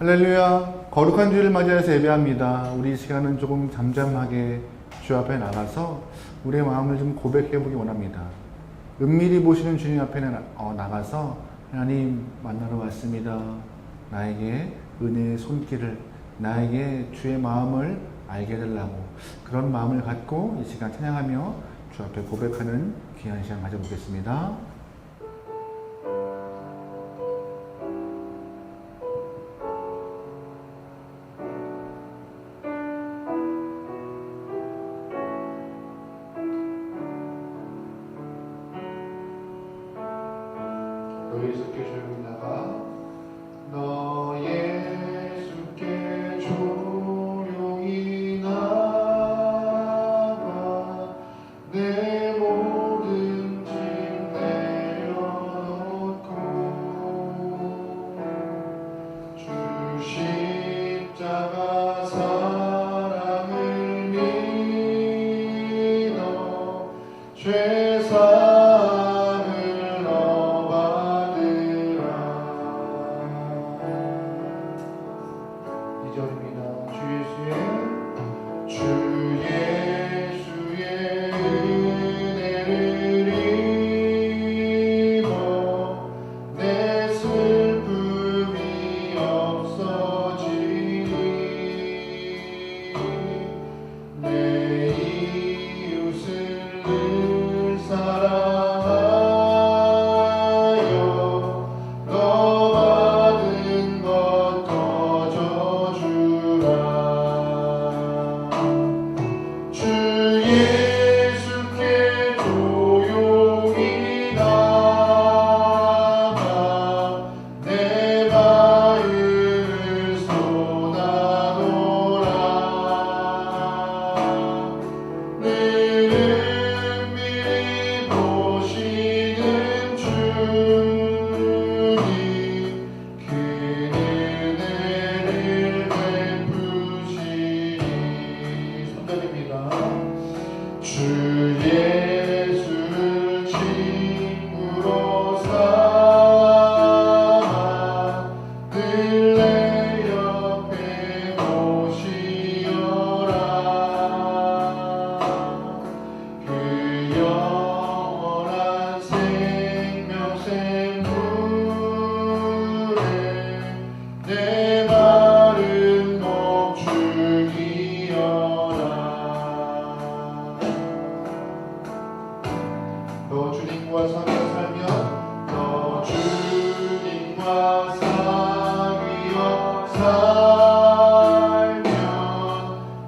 할렐루야. 거룩한 주일을 맞이해서 예배합니다. 우리 시간은 조금 잠잠하게 주 앞에 나가서 우리의 마음을 좀 고백해 보기 원합니다. 은밀히 보시는 주님 앞에 나가서 하나님 만나러 왔습니다. 나에게 은혜의 손길을, 나에게 주의 마음을 알게 해달라고, 그런 마음을 갖고 이 시간 찬양하며 주 앞에 고백하는 귀한 시간 가져보겠습니다. 너 예수께 조용히 나가. 너 예수께 조용히 나가. 내 모든 짐 내려놓고 주 십자가 사랑을 믿어 죄사 너 주님과 살면 너 주님과 사귀어 살면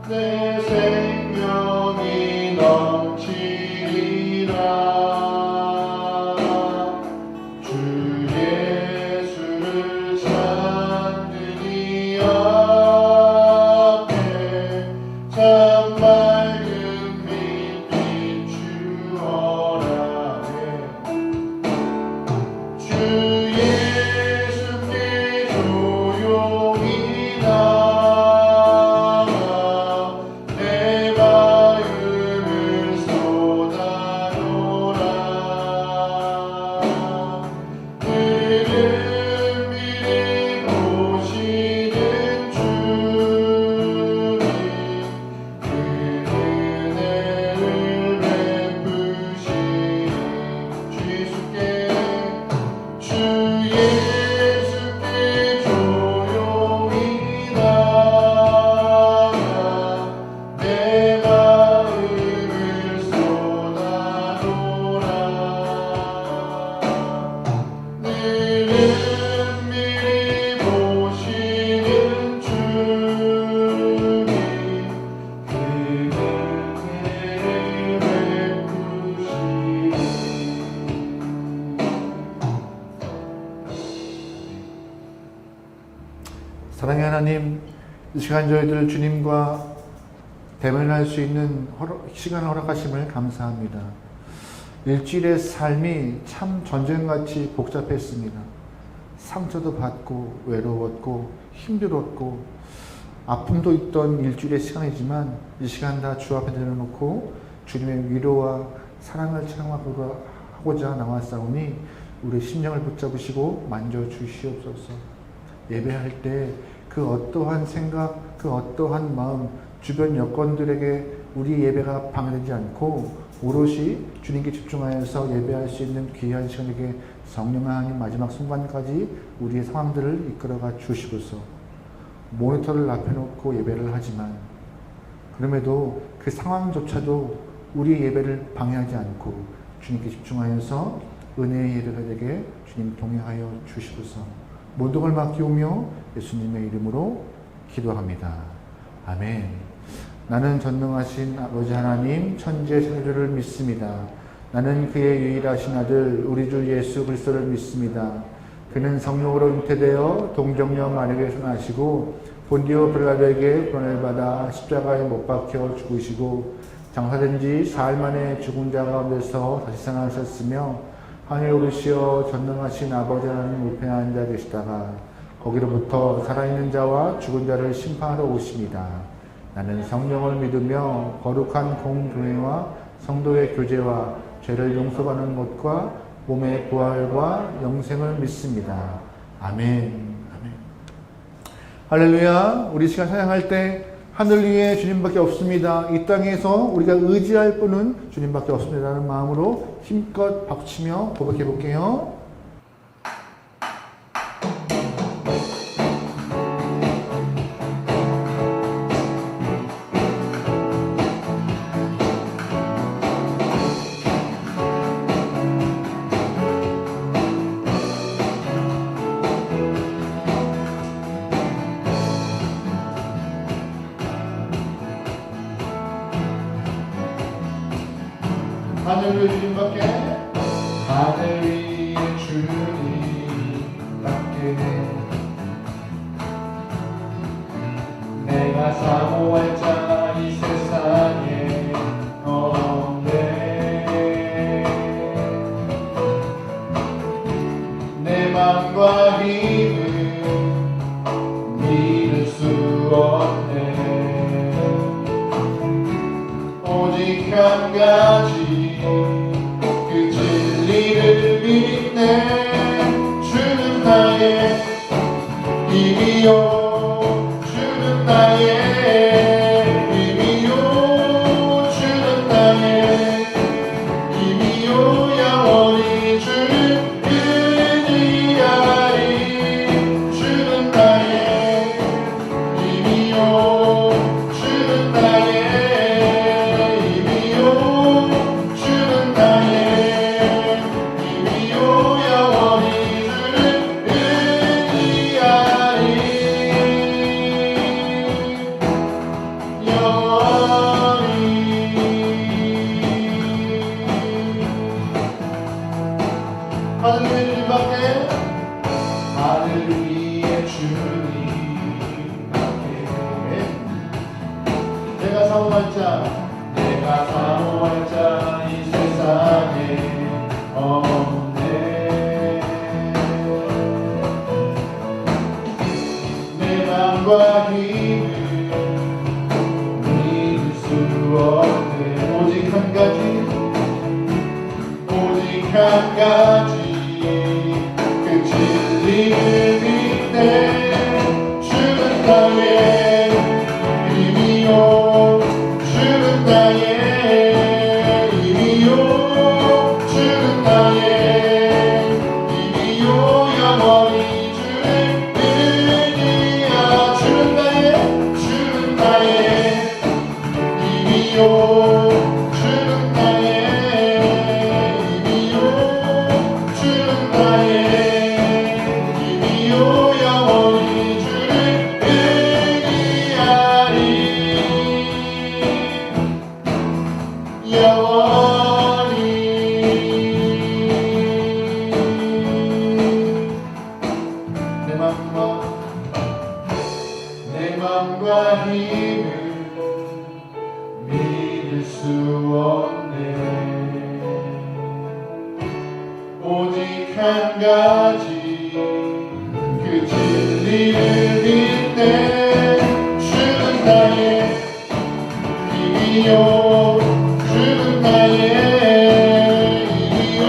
내 생명이 넘치리라. 주 예수를 찾는 이 앞에 참 맑은 빛 비추어라. 사랑의 하나님, 이 시간 저희들 주님과 대면할 수 있는 시간을 허락하심을 감사합니다. 일주일의 삶이 참 전쟁같이 복잡했습니다. 상처도 받고 외로웠고 힘들었고 아픔도 있던 일주일의 시간이지만 이 시간 다 주 앞에 내려놓고 주님의 위로와 사랑을 체험하고자 나왔사오니 우리 심령을 붙잡으시고 만져주시옵소서. 예배할 때 그 어떠한 생각, 그 어떠한 마음, 주변 여건들에게 우리 예배가 방해되지 않고 오롯이 주님께 집중하여서 예배할 수 있는 귀한 시간에게 성령 하나님 마지막 순간까지 우리의 상황들을 이끌어가 주시고서 모니터를 앞에 놓고 예배를 하지만 그럼에도 그 상황조차도 우리의 예배를 방해하지 않고 주님께 집중하여서 은혜의 예배가 되게 주님 동행하여 주시고서 모든 걸 맡기오며 예수님의 이름으로 기도합니다. 아멘. 나는 전능하신 아버지 하나님 천지의 창조주를 믿습니다. 나는 그의 유일하신 아들 우리 주 예수 그리스도를 믿습니다. 그는 성령으로 잉태되어 동정녀 마리아에게서 나시고 본디오 빌라도에게 고난을 받아 십자가에 못 박혀 죽으시고 장사된 지 사흘 만에 죽은 자 가운데서 다시 살아나셨으며 하늘에 오르시어 전능하신 아버지 하나님 우편에 앉아 계시다가 거기로부터 살아있는 자와 죽은 자를 심판하러 오십니다. 나는 성령을 믿으며 거룩한 공동회와 성도의 교제와 죄를 용서받는 것과 몸의 부활과 영생을 믿습니다. 아멘. 아멘. 할렐루야. 우리 시간 찬양할 때 하늘 위에 주님밖에 없습니다. 이 땅에서 우리가 의지할 분은 주님밖에 없습니다라는 마음으로 힘껏 박치며 고백해 볼게요. 하늘 위에 주님밖에 하늘 위에 주님밖에 내가 사모할 자 이 세상에 없네. 내 맘과 힘을 믿을 수 없네. 오직 한 가지 그 진리를 믿네. 주는 나의 힘이요 주는 나의 힘이요 주는 나의 힘이요 영원히 주를 의지하리. 주는 나의 힘이요 주는 나의 하늘 위에 주님밖에 내가 사모할 자 이 세상에 없네. 내 맘과 힘을 믿을 수 없네. 오직 한 가지 그 진리를 믿네. 주는 나의 힘이요 주는 나의 힘이요 주는 나의 힘이요 영원히 주를 의지하라. 주는 나의 힘이요 주는 나의 내 맘과 힘을 믿을 수 없네. 오직 한 가지 그 진리를 믿네. 주는 나의 힘이요 주는 나의 힘이요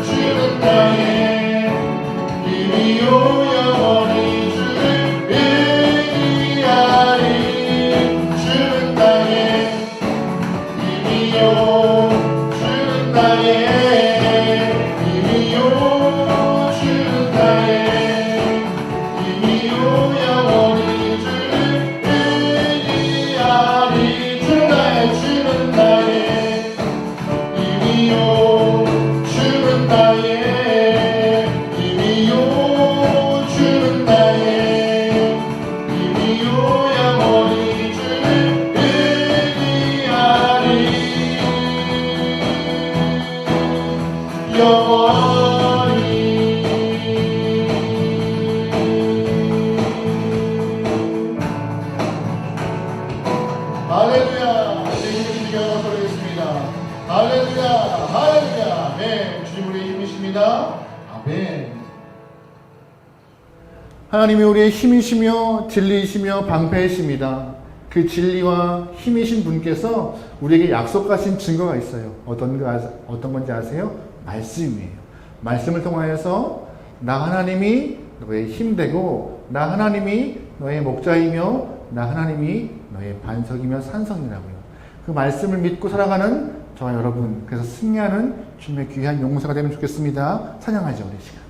주는 나의 힘이요 영원히 주를 영원히. 할렐루야. 주님의 기가 소리겠습니다. 할렐루야. 할렐루야. 아멘. 주님 우리의 힘이십니다. 아멘. 하나님이 우리의 힘이시며 진리이시며 방패이십니다. 그 진리와 힘이신 분께서 우리에게 약속하신 증거가 있어요. 어떤 건지 아세요? 말씀이에요. 말씀을 통하여서 나 하나님이 너의 힘되고 나 하나님이 너의 목자이며 나 하나님이 너의 반석이며 산성이라고요. 그 말씀을 믿고 살아가는 저와 여러분, 그래서 승리하는 주님의 귀한 용사가 되면 좋겠습니다. 찬양하죠, 우리 시간.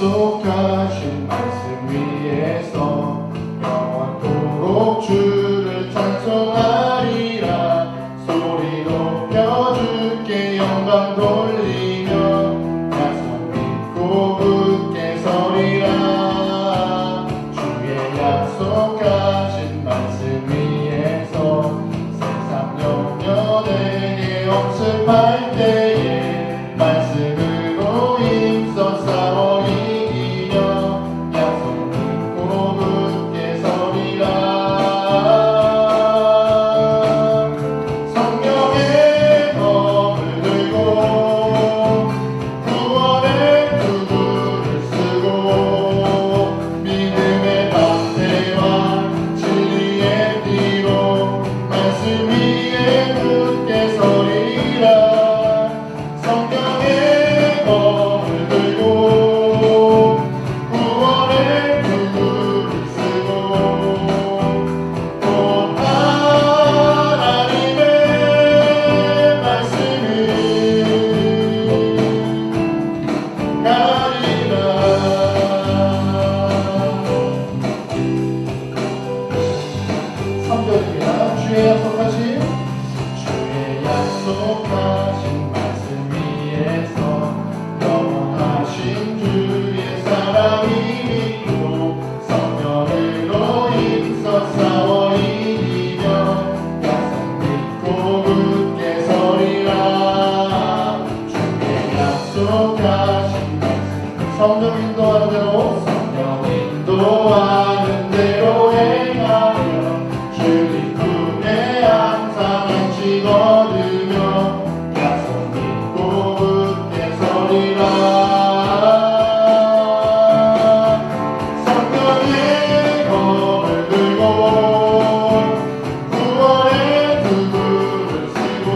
약속하신 말씀 위에서 영원토록 주를 찬송하리라. 소리 높여 주께 영광 돌리며 약속 믿고 굳게 서리라. 주의 약속하신 말씀 위에서 세상 영녀에게 엄습할 때에 말씀으로 힘써 싸워 성령 인도하는 대로 행하며 주님 품에 항상 안식 얻으며 약속 믿고 굳게 서리라. 성령의 검을 들고 구원의 도구를 쓰고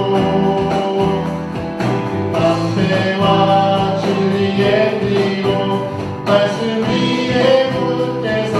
방패와 진리의 말씀 위에 굳게 서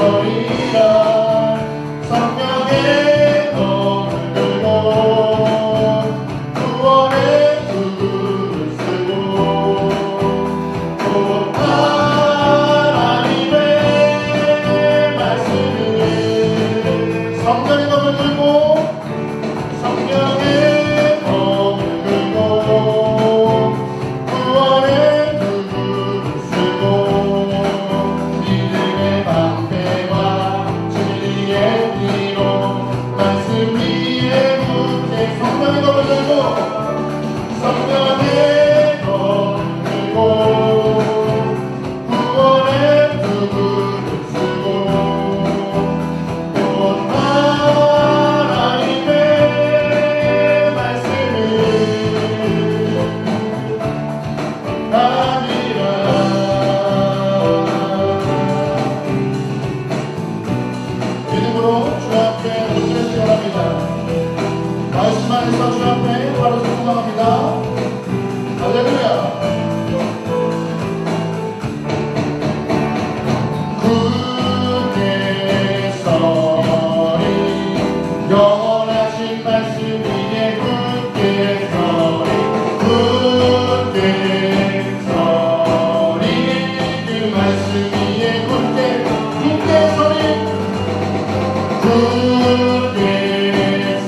굳게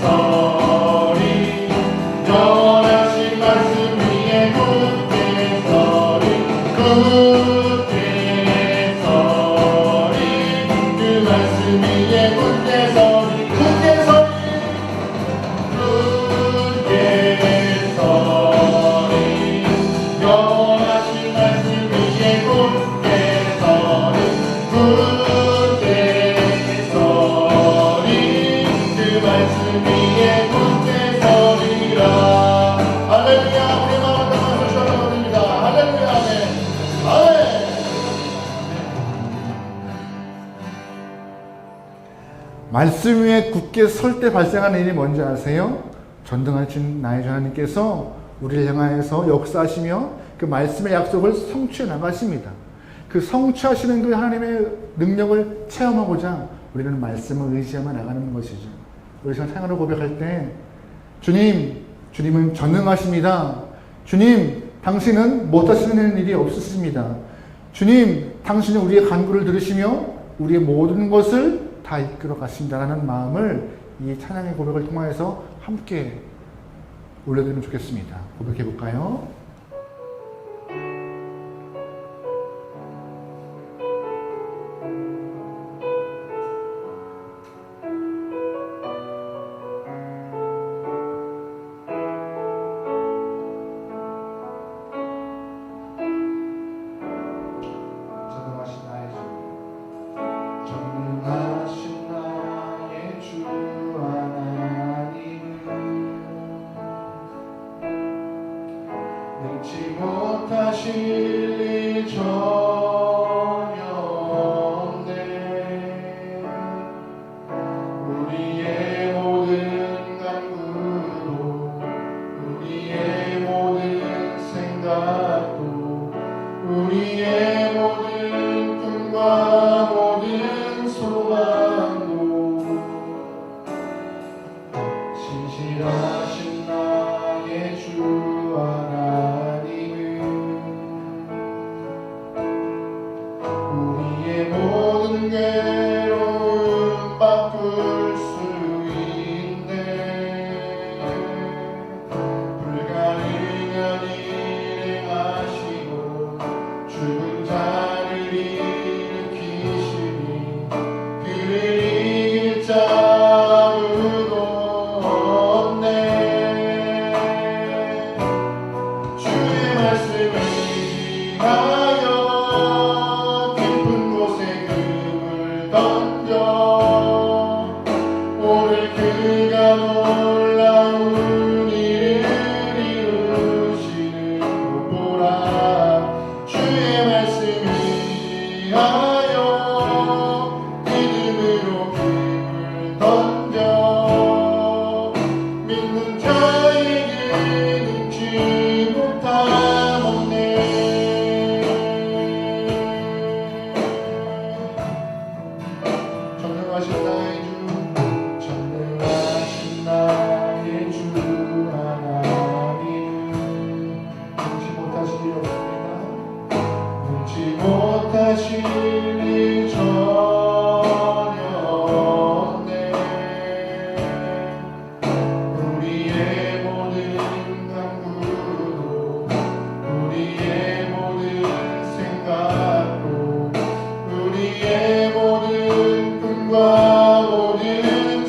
서리 전하신 말씀 위에 굳게 서리 굳게 서리 그 말씀 위에 굳게 서리 굳게 서리 굳게 서리 전하신 말씀 위에 굳게 서리 굳게 서리 그 말씀 위에 굳게 서리라. 할렐루야. 우리 마음을 담아서 주하옵니다. 할렐루야. 아멘. 아멘. 말씀 위에 굳게 설 때 발생하는 일이 뭔지 아세요? 전등하신 나의 주 하나님께서 우리를 향하여서 역사하시며 그 말씀의 약속을 성취해 나가십니다. 그 성취하시는 그 하나님의 능력을 체험하고자 우리는 말씀을 의지하며 나가는 것이죠. 우리 찬양으로 고백할 때 주님은 전능하십니다. 주님, 당신은 못하시는 일이 없으십니다. 주님, 당신은 우리의 간구를 들으시며 우리의 모든 것을 다 이끌어 가신다라는 마음을 이 찬양의 고백을 통하여서 함께 올려드리면 좋겠습니다. 고백해 볼까요? 못하실 전혀 없네. 우리의 모든 간구도 우리의 모든 생각도 우리의 모든 꿈과 모든 소망도 신실하신 나의 주 하나님은 우리의 모든 괴로움 바꿀 수 있네. 불가능한 일을 하시고 죽은 자를 일으키시니 그를 이길 자 아무도 없네. 주의 말씀을 위하여 깊은 곳에 금을 던져 오늘 그가 놀라운 일을 이루시는 것 보라. 주의 말씀을 위하여 믿음으로 금을 던져 믿는 자에게 능치 못함 없네. 전능하신 나의 주, 전능하신 나의 주 하나님 능치 못하실 일 없습니다. 능치 못하실 일 전혀 없네. 우리의 모든 간구도 우리의 모든 생각도 우리의 모든 꿈과 모든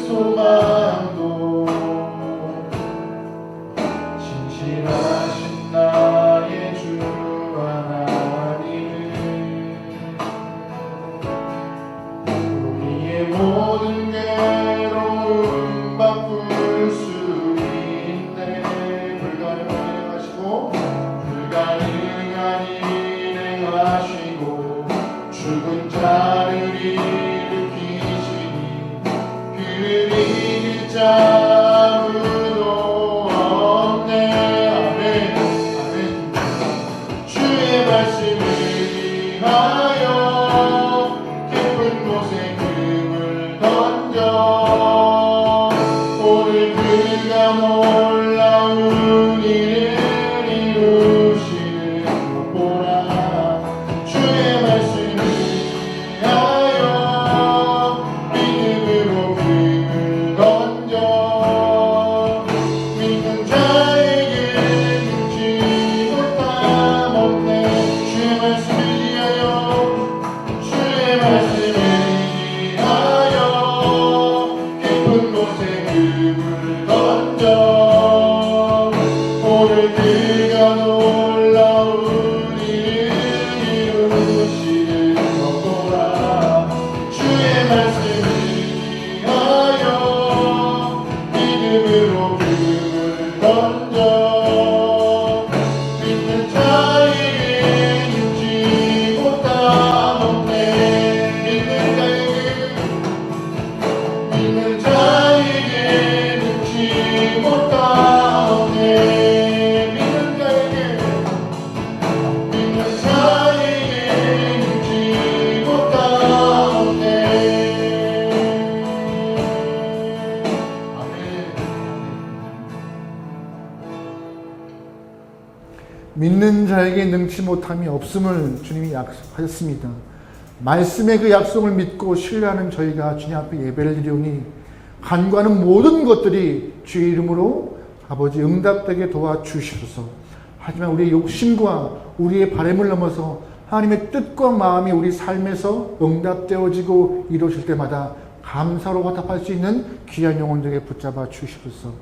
소망도 신실하신 나의 주 하나님은 우리의 모든 괴로움 바꿀 수 있네. 불가능한 일 하시고 불가능한 일을 하시고 죽은 자를 일으키시니 그를 이길 자 아무도 없네. 아멘. 아멘. 주의 말씀을 위하여 깊은 곳에 금을 던져 오늘 그가 놀라운 일을 이루시는 것 보라. 주의 말씀을 위하여 믿음으로 믿는 자에게 능치 못함이 없음을 주님이 약속하셨습니다. 말씀의 그 약속을 믿고 신뢰하는 저희가 주님 앞에 예배를 드리오니 간구하는 모든 것들이 주의 이름으로 아버지 응답되게 도와주시소서. 하지만 우리의 욕심과 우리의 바람을 넘어서 하나님의 뜻과 마음이 우리 삶에서 응답되어지고 이루어질 때마다 감사로 화답할 수 있는 귀한 영혼들에게 붙잡아 주시소서.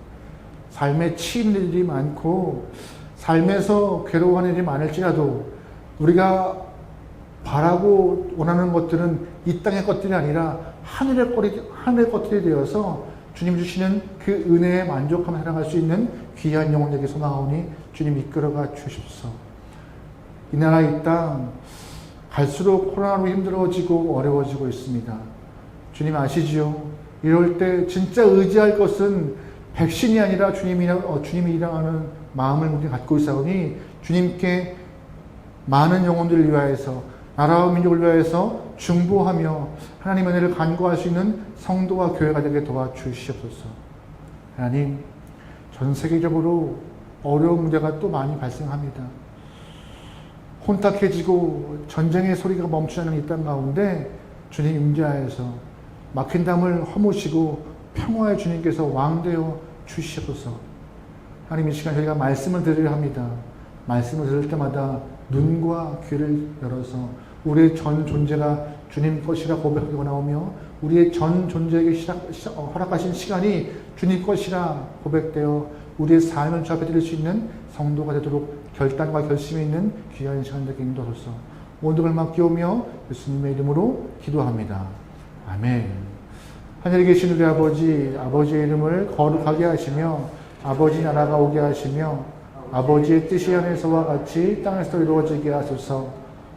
삶에 치이는 일이 많고 삶에서 괴로워하는 일이 많을지라도 우리가 바라고 원하는 것들은 이 땅의 것들이 아니라 하늘의 것들이 되어서 주님 주시는 그 은혜에 만족하며 살아갈 수 있는 귀한 영혼에게 소망하오니 주님 이끌어가 주십시오. 이 나라 이 땅 갈수록 코로나로 힘들어지고 어려워지고 있습니다. 주님 아시지요? 이럴 때 진짜 의지할 것은 백신이 아니라 주님이 일하는 마음을 우리 갖고 있사오니 주님께 많은 영혼들을 위하여서 나라와 민족을 위하여서 중보하며 하나님의 은혜를 간구할 수 있는 성도와 교회가 되게 도와주시옵소서. 하나님, 전 세계적으로 어려운 문제가 또 많이 발생합니다. 혼탁해지고 전쟁의 소리가 멈추지 않는 이 땅 가운데 주님 임재하여서 막힌 담을 허무시고 평화의 주님께서 왕되어 주시옵소서. 하나님, 이 시간 저희가 말씀을 들으려 합니다. 말씀을 들을 때마다 눈과 귀를 열어서 우리의 전 존재가 주님 것이라 고백하고 나오며 우리의 전 존재에게 허락하신 시간이 주님 것이라 고백되어 우리의 삶을 주 앞에 드릴 수 있는 성도가 되도록 결단과 결심이 있는 귀한 시간 되게 인도하소서. 모든 걸 맡기오며 예수님의 이름으로 기도합니다. 아멘. 하늘에 계신 우리 아버지, 아버지의 이름을 거룩하게 하시며 아버지 나라가 오게 하시며 아버지의 뜻이 하늘에서와 같이 땅에서 이루어지게 하소서.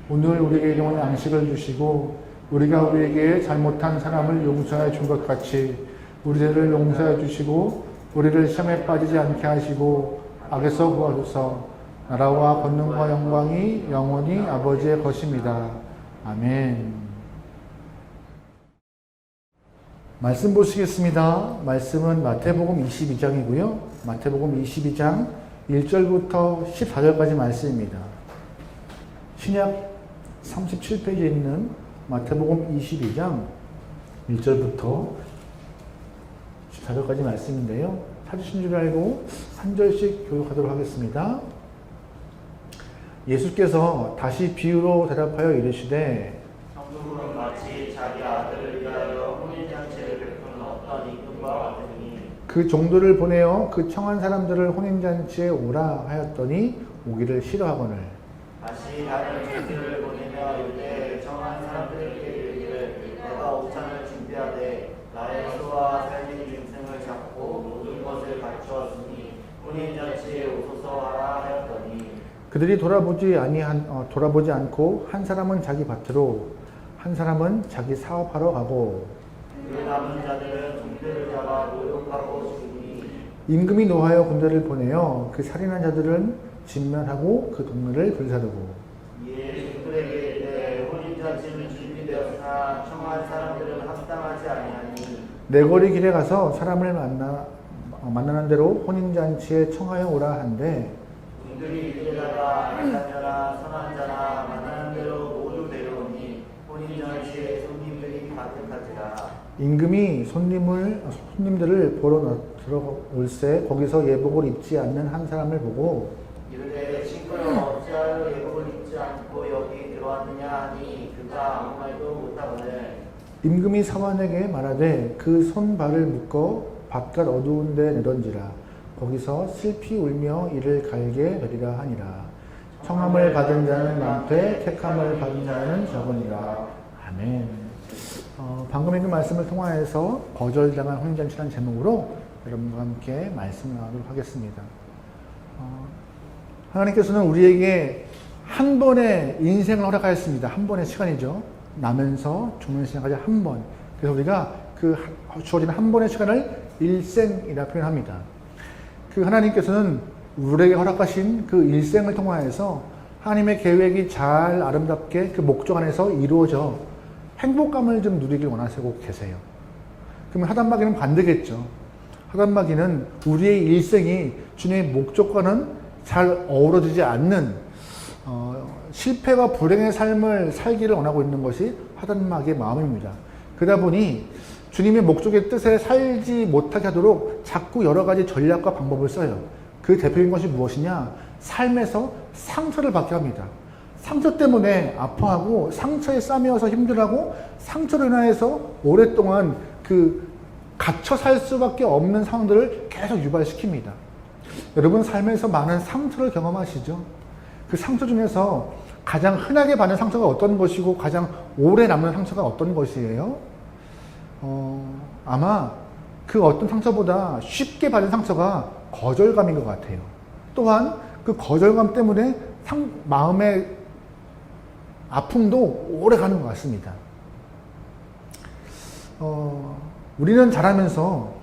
오늘 우리에게 일용할 양식을 주시고 우리가 우리에게 잘못한 사람을 용서해 준 것 같이 우리 죄를 용서해 주시고 우리를 시험에 빠지지 않게 하시고 악에서 구하소서. 나라와 권능과 영광이 영원히 아버지의 것입니다. 아멘. 말씀 보시겠습니다. 말씀은 마태복음 22장이고요. 마태복음 22장 1절부터 14절까지 말씀입니다. 신약 37페이지에 있는 마태복음 22장 1절부터 14절까지 말씀인데요. 찾으신 줄 알고 한 절씩 교육하도록 하겠습니다. 예수께서 다시 비유로 대답하여 이르시되 성도는 마치 자기 아들을 위하여 혼인잔치를 베푸는 어떤 임금과 같으니 그 종들을 보내어 그 청한 사람들을 혼인잔치에 오라 하였더니 오기를 싫어하거늘 다시 다른 종들을 보내며 이르되 청한 사람들에게 이르기를 내가 옥찬을 준비하되 나의 수와 살림 짐승을 잡고 모든 것을 갖추었으니 혼인잔치에 오소서 하라 하였더니 그들이 돌아보지 않고 한 사람은 자기 밭으로 한 사람은 자기 사업하러 가고 그 남은 자들은 종들을 잡아 모욕하고 죽이니 임금이 노하여 군대를 보내어 그 살인한 자들은 진멸하고 그 동물을 불사르고 이에 종들에게 이르되 혼인잔치는 준비되었으나 청한 사람들은 합당하지 아니하니 내거리 길에 가서 사람을 만나는 대로 혼인잔치에 청하여 오라 한데 종들이 이르다가 악자녀나 선한 자나 만나는 대로 모두 데려오니 혼인잔치에 손님들이 가득하지라. 임금이 손님들을 보러 들어올새 거기서 예복을 입지 않는 한 사람을 보고 이르되 친구여 어찌하여 예복을 입지 않고 여기 들어왔느냐 하니 그가 아무 말도 못하거늘 임금이 사환에게 말하되 그 손발을 묶어 바깥 어두운 데 내던지라. 거기서 슬피 울며 이를 갈게 되리라 하니라. 청함을 받은 자는 많되 택함을 받은 자는 적으니라. 아멘. 방금 읽은 말씀을 통하여서 거절당한 혼인잔치라는 제목으로 여러분과 함께 말씀을 나누도록 하겠습니다. 하나님께서는 우리에게 한 번의 인생을 허락하였습니다. 한 번의 시간이죠. 나면서 죽는 시간까지 한 번. 그래서 우리가 그 주어진 한 번의 시간을 일생이라 표현합니다. 그 하나님께서는 우리에게 허락하신 그 일생을 통하여서 하나님의 계획이 잘 아름답게 그 목적 안에서 이루어져 행복감을 좀 누리길 원하시고 계세요. 그러면 하단마귀는 반대겠죠. 하단마귀는 우리의 일생이 주님의 목적과는 잘 어우러지지 않는 실패와 불행의 삶을 살기를 원하고 있는 것이 사단마귀의 마음입니다. 그러다 보니 주님의 목적의 뜻에 살지 못하게 하도록 자꾸 여러 가지 전략과 방법을 써요. 그 대표적인 것이 무엇이냐? 삶에서 상처를 받게 합니다. 상처 때문에 아파하고 상처에 싸매어서 힘들어하고 상처로 인하여서 오랫동안 갇혀 살 수밖에 없는 상황들을 계속 유발시킵니다. 여러분 삶에서 많은 상처를 경험하시죠? 그 상처 중에서 가장 흔하게 받는 상처가 어떤 것이고 가장 오래 남는 상처가 어떤 것이에요? 아마 그 어떤 상처보다 쉽게 받은 상처가 거절감인 것 같아요. 또한 그 거절감 때문에 마음의 아픔도 오래 가는 것 같습니다. 우리는 자라면서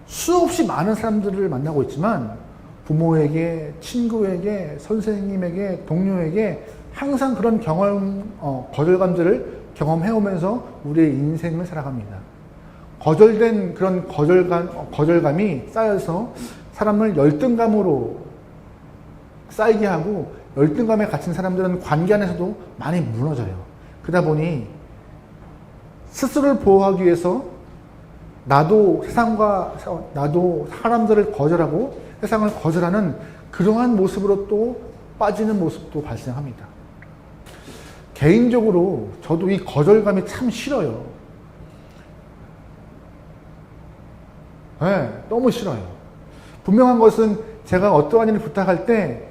수없이 많은 사람들을 만나고 있지만 부모에게, 친구에게, 선생님에게, 동료에게 항상 그런 거절감들을 경험해오면서 우리의 인생을 살아갑니다. 거절된 그런 거절감이 쌓여서 사람을 열등감으로 쌓이게 하고 열등감에 갇힌 사람들은 관계 안에서도 많이 무너져요. 그러다 보니 스스로를 보호하기 위해서 나도 사람들을 거절하고 세상을 거절하는 그러한 모습으로 또 빠지는 모습도 발생합니다. 개인적으로 저도 이 거절감이 참 싫어요. 네, 너무 싫어요. 분명한 것은 제가 어떠한 일을 부탁할 때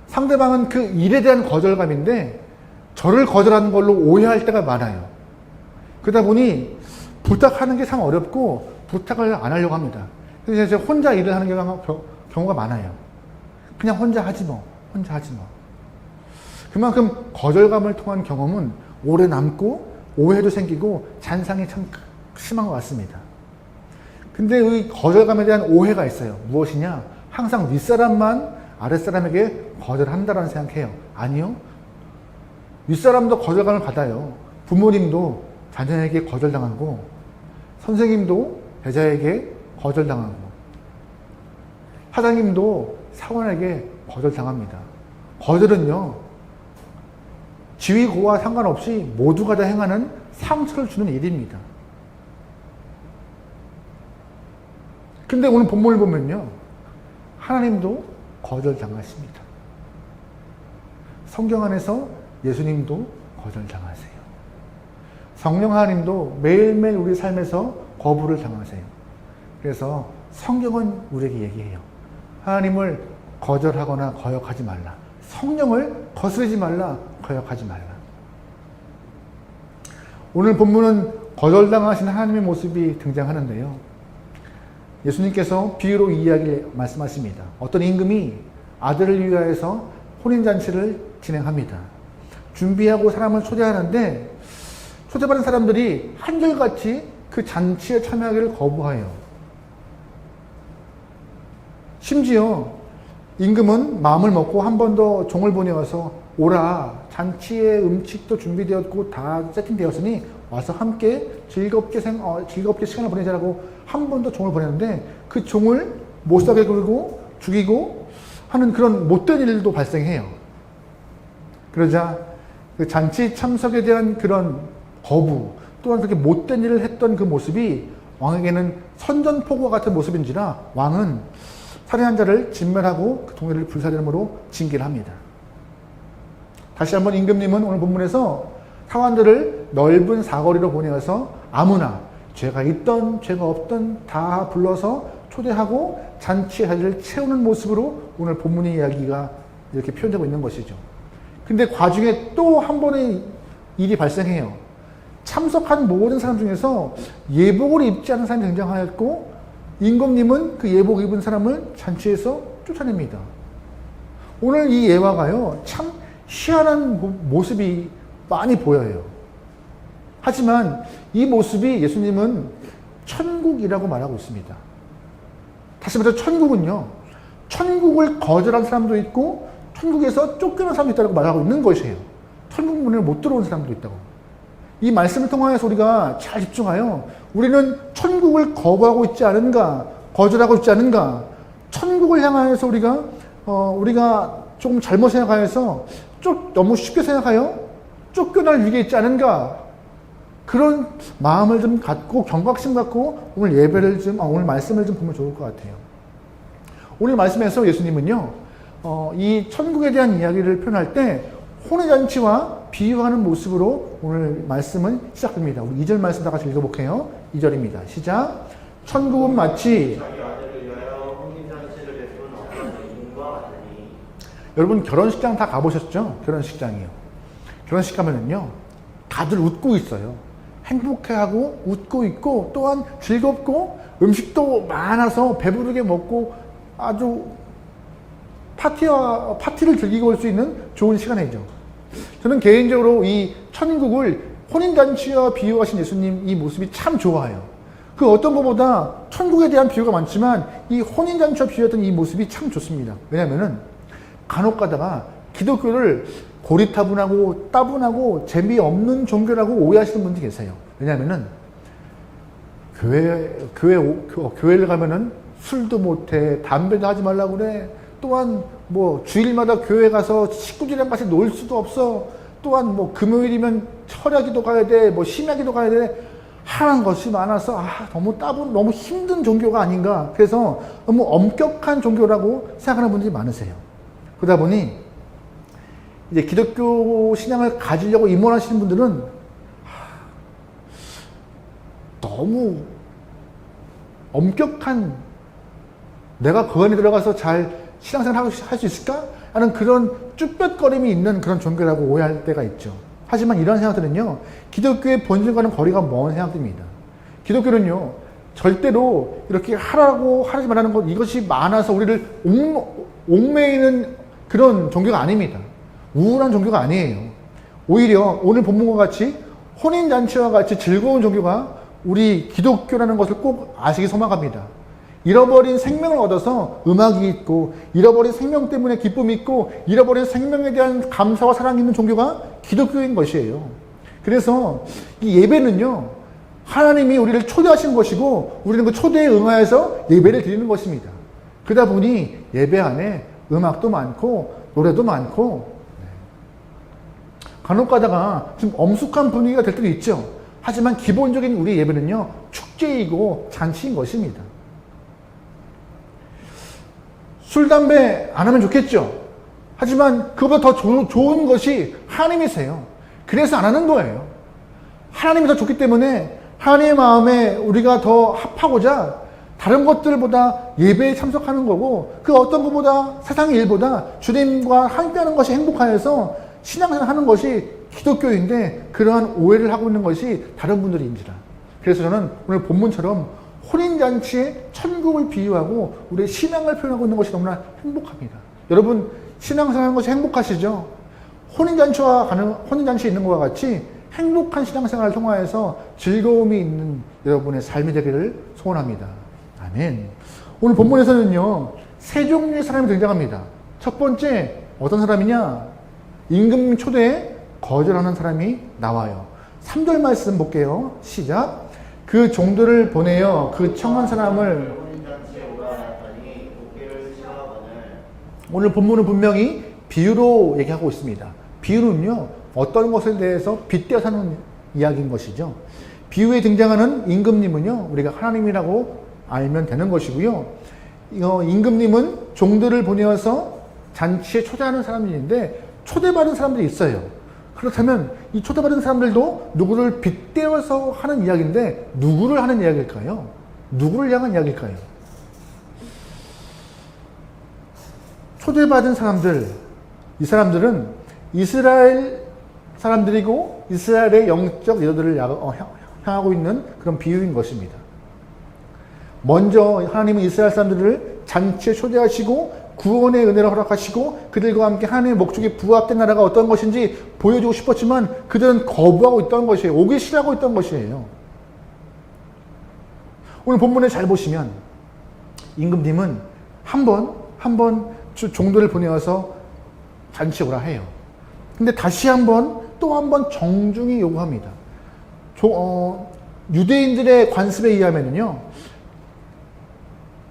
상대방은 그 일에 대한 거절감인데 저를 거절하는 걸로 오해할 때가 많아요. 그러다 보니 부탁하는 게 참 어렵고 부탁을 안 하려고 합니다. 그래서 제가 혼자 일을 하는 경우가 많아요. 그냥 혼자 하지 뭐. 그만큼 거절감을 통한 경험은 오래 남고 오해도 생기고 잔상이 참 심한 것 같습니다. 근데 이 거절감에 대한 오해가 있어요. 무엇이냐? 항상 윗사람만 아랫사람에게 거절한다라는 생각해요. 아니요. 윗사람도 거절감을 받아요. 부모님도 자녀에게 거절당하고 선생님도 배자에게 거절당하고 사장님도 사원에게 거절당합니다. 거절은요, 지위고와 상관없이 모두가 다 행하는 상처를 주는 일입니다. 근데 오늘 본문을 보면요, 하나님도 거절당하십니다. 성경 안에서 예수님도 거절당하세요. 성령 하나님도 매일매일 우리 삶에서 거부를 당하세요. 그래서 성경은 우리에게 얘기해요. 하나님을 거절하거나 거역하지 말라. 성령을 거스르지 말라. 거역하지 말라. 오늘 본문은 거절당하신 하나님의 모습이 등장하는데요. 예수님께서 비유로 이 이야기를 말씀하십니다. 어떤 임금이 아들을 위하여서 혼인잔치를 진행합니다. 준비하고 사람을 초대하는데 초대받은 사람들이 한결같이 그 잔치에 참여하기를 거부하여 심지어 임금은 마음을 먹고 한 번 더 종을 보내어서 오라, 잔치의 음식도 준비되었고 다 세팅되었으니 와서 함께 즐겁게 시간을 보내자라고 한 번 더 종을 보냈는데 그 종을 못살게 굴고 죽이고 하는 그런 못된 일도 발생해요. 그러자 그 잔치 참석에 대한 그런 거부 또한 그렇게 못된 일을 했던 그 모습이 왕에게는 선전포고와 같은 모습인지라 왕은 살인한 자를 진멸하고 그 동네를 불사름으로 징계를 합니다. 다시 한번 임금님은 오늘 본문에서 사관들을 넓은 사거리로 보내어서 아무나 죄가 있던 죄가 없던 다 불러서 초대하고 잔치의 자리를 채우는 모습으로 오늘 본문의 이야기가 이렇게 표현되고 있는 것이죠. 근데 과중에 또 한 번의 일이 발생해요. 참석한 모든 사람 중에서 예복을 입지 않은 사람이 등장하였고 임금님은 그 예복 입은 사람을 잔치에서 쫓아냅니다. 오늘 이 예화가요, 참 희한한 모습이 많이 보여요. 하지만 이 모습이 예수님은 천국이라고 말하고 있습니다. 다시 말해서 천국은요, 천국을 거절한 사람도 있고 천국에서 쫓겨난 사람도 있다고 말하고 있는 것이에요. 천국 문을 못 들어온 사람도 있다고. 이 말씀을 통하여서 우리가 잘 집중하여 우리는 천국을 거부하고 있지 않은가, 거절하고 있지 않은가, 천국을 향하여서 우리가 조금 잘못 생각하여서 너무 쉽게 생각하여 쫓겨날 위기에 있지 않은가, 그런 마음을 좀 갖고 경각심 갖고 오늘 오늘 말씀을 좀 보면 좋을 것 같아요. 오늘 말씀에서 예수님은요, 이 천국에 대한 이야기를 표현할 때 혼외잔치와 비유하는 모습으로 오늘 말씀은 시작됩니다. 우리 2절 말씀 다 같이 읽어볼게요. 2절입니다. 시작. 천국은 마치 자기 아들을 위하여 혼인잔치를 베푼 어떤 의인과 같으니. 여러분 결혼식장 다 가보셨죠? 결혼식장이요. 결혼식 가면은요, 다들 웃고 있어요. 행복해하고 웃고 있고 또한 즐겁고 음식도 많아서 배부르게 먹고 아주 파티를 즐기고 올 수 있는 좋은 시간이죠. 저는 개인적으로 이 천국을 혼인잔치와 비유하신 예수님 이 모습이 참 좋아요. 그 어떤 것보다 천국에 대한 비유가 많지만 이 혼인잔치와 비유했던 이 모습이 참 좋습니다. 왜냐면은 간혹 가다가 기독교를 고리타분하고 따분하고 재미없는 종교라고 오해하시는 분들이 계세요. 왜냐면은 교회를 가면은 술도 못해, 담배도 하지 말라고 그래. 또한 뭐 주일마다 교회 가서 식구들이랑 같이 놀 수도 없어. 또한 뭐 금요일이면 철야기도 가야 돼, 뭐 심야기도 가야 돼. 하는 것이 많아서 너무 힘든 종교가 아닌가. 그래서 너무 엄격한 종교라고 생각하는 분들이 많으세요. 그러다 보니 이제 기독교 신앙을 가지려고 입문하시는 분들은 너무 엄격한, 내가 그 안에 들어가서 잘 신앙생활 할 수 있을까? 하는 그런 쭈뼛거림이 있는 그런 종교라고 오해할 때가 있죠. 하지만 이런 생각들은요, 기독교의 본질과는 거리가 먼 생각들입니다. 기독교는요, 절대로 이렇게 하지 말라는 것, 이것이 많아서 우리를 옥매이는 그런 종교가 아닙니다. 우울한 종교가 아니에요. 오히려 오늘 본문과 같이 혼인잔치와 같이 즐거운 종교가 우리 기독교라는 것을 꼭 아시기 소망합니다. 잃어버린 생명을 얻어서 음악이 있고, 잃어버린 생명 때문에 기쁨이 있고, 잃어버린 생명에 대한 감사와 사랑이 있는 종교가 기독교인 것이에요. 그래서 이 예배는요, 하나님이 우리를 초대하신 것이고 우리는 그 초대에 응하여서 예배를 드리는 것입니다. 그러다 보니 예배 안에 음악도 많고 노래도 많고, 간혹 가다가 좀 엄숙한 분위기가 될 때도 있죠. 하지만 기본적인 우리 예배는요, 축제이고 잔치인 것입니다. 술, 담배 안 하면 좋겠죠. 하지만 그보다 더 좋은 것이 하나님이세요. 그래서 안 하는 거예요. 하나님이 더 좋기 때문에 하나님의 마음에 우리가 더 합하고자 다른 것들보다 예배에 참석하는 거고, 그 어떤 것보다 세상의 일보다 주님과 함께하는 것이 행복하여서 신앙생활 하는 것이 기독교인데, 그러한 오해를 하고 있는 것이 다른 분들인지라. 그래서 저는 오늘 본문처럼 혼인잔치에 천국을 비유하고 우리의 신앙을 표현하고 있는 것이 너무나 행복합니다. 여러분, 신앙생활 하는 것이 행복하시죠? 혼인잔치에 있는 것과 같이 행복한 신앙생활을 통하여서 즐거움이 있는 여러분의 삶이 되기를 소원합니다. 아멘. 오늘 본문에서는요, 세 종류의 사람이 등장합니다. 첫 번째, 어떤 사람이냐? 임금 초대에 거절하는 사람이 나와요. 3절 말씀 볼게요. 시작. 그 종들을 보내어 그 청한 사람을, 혼인잔치에 오라 하였더니 도끼를 취하거늘. 오늘 본문은 분명히 비유로 얘기하고 있습니다. 비유는요, 어떤 것에 대해서 빗대어 사는 이야기인 것이죠. 비유에 등장하는 임금님은요, 우리가 하나님이라고 알면 되는 것이고요. 임금님은 종들을 보내어서 잔치에 초대하는 사람들인데, 초대받은 사람들이 있어요. 그렇다면 이 초대받은 사람들도 누구를 빗대어서 하는 이야기인데, 누구를 하는 이야기일까요? 누구를 향한 이야기일까요? 초대받은 사람들, 이 사람들은 이스라엘 사람들이고 이스라엘의 영적 리더들을 향하고 있는 그런 비유인 것입니다. 먼저 하나님은 이스라엘 사람들을 잔치에 초대하시고 구원의 은혜를 허락하시고 그들과 함께 하나님의 목적에 부합된 나라가 어떤 것인지 보여주고 싶었지만 그들은 거부하고 있던 것이에요. 오기 싫어하고 있던 것이에요. 오늘 본문에 잘 보시면 임금님은 한 번 종들을 보내어서 잔치에 오라 해요. 근데 다시 또 한 번 정중히 요구합니다. 유대인들의 관습에 의하면요,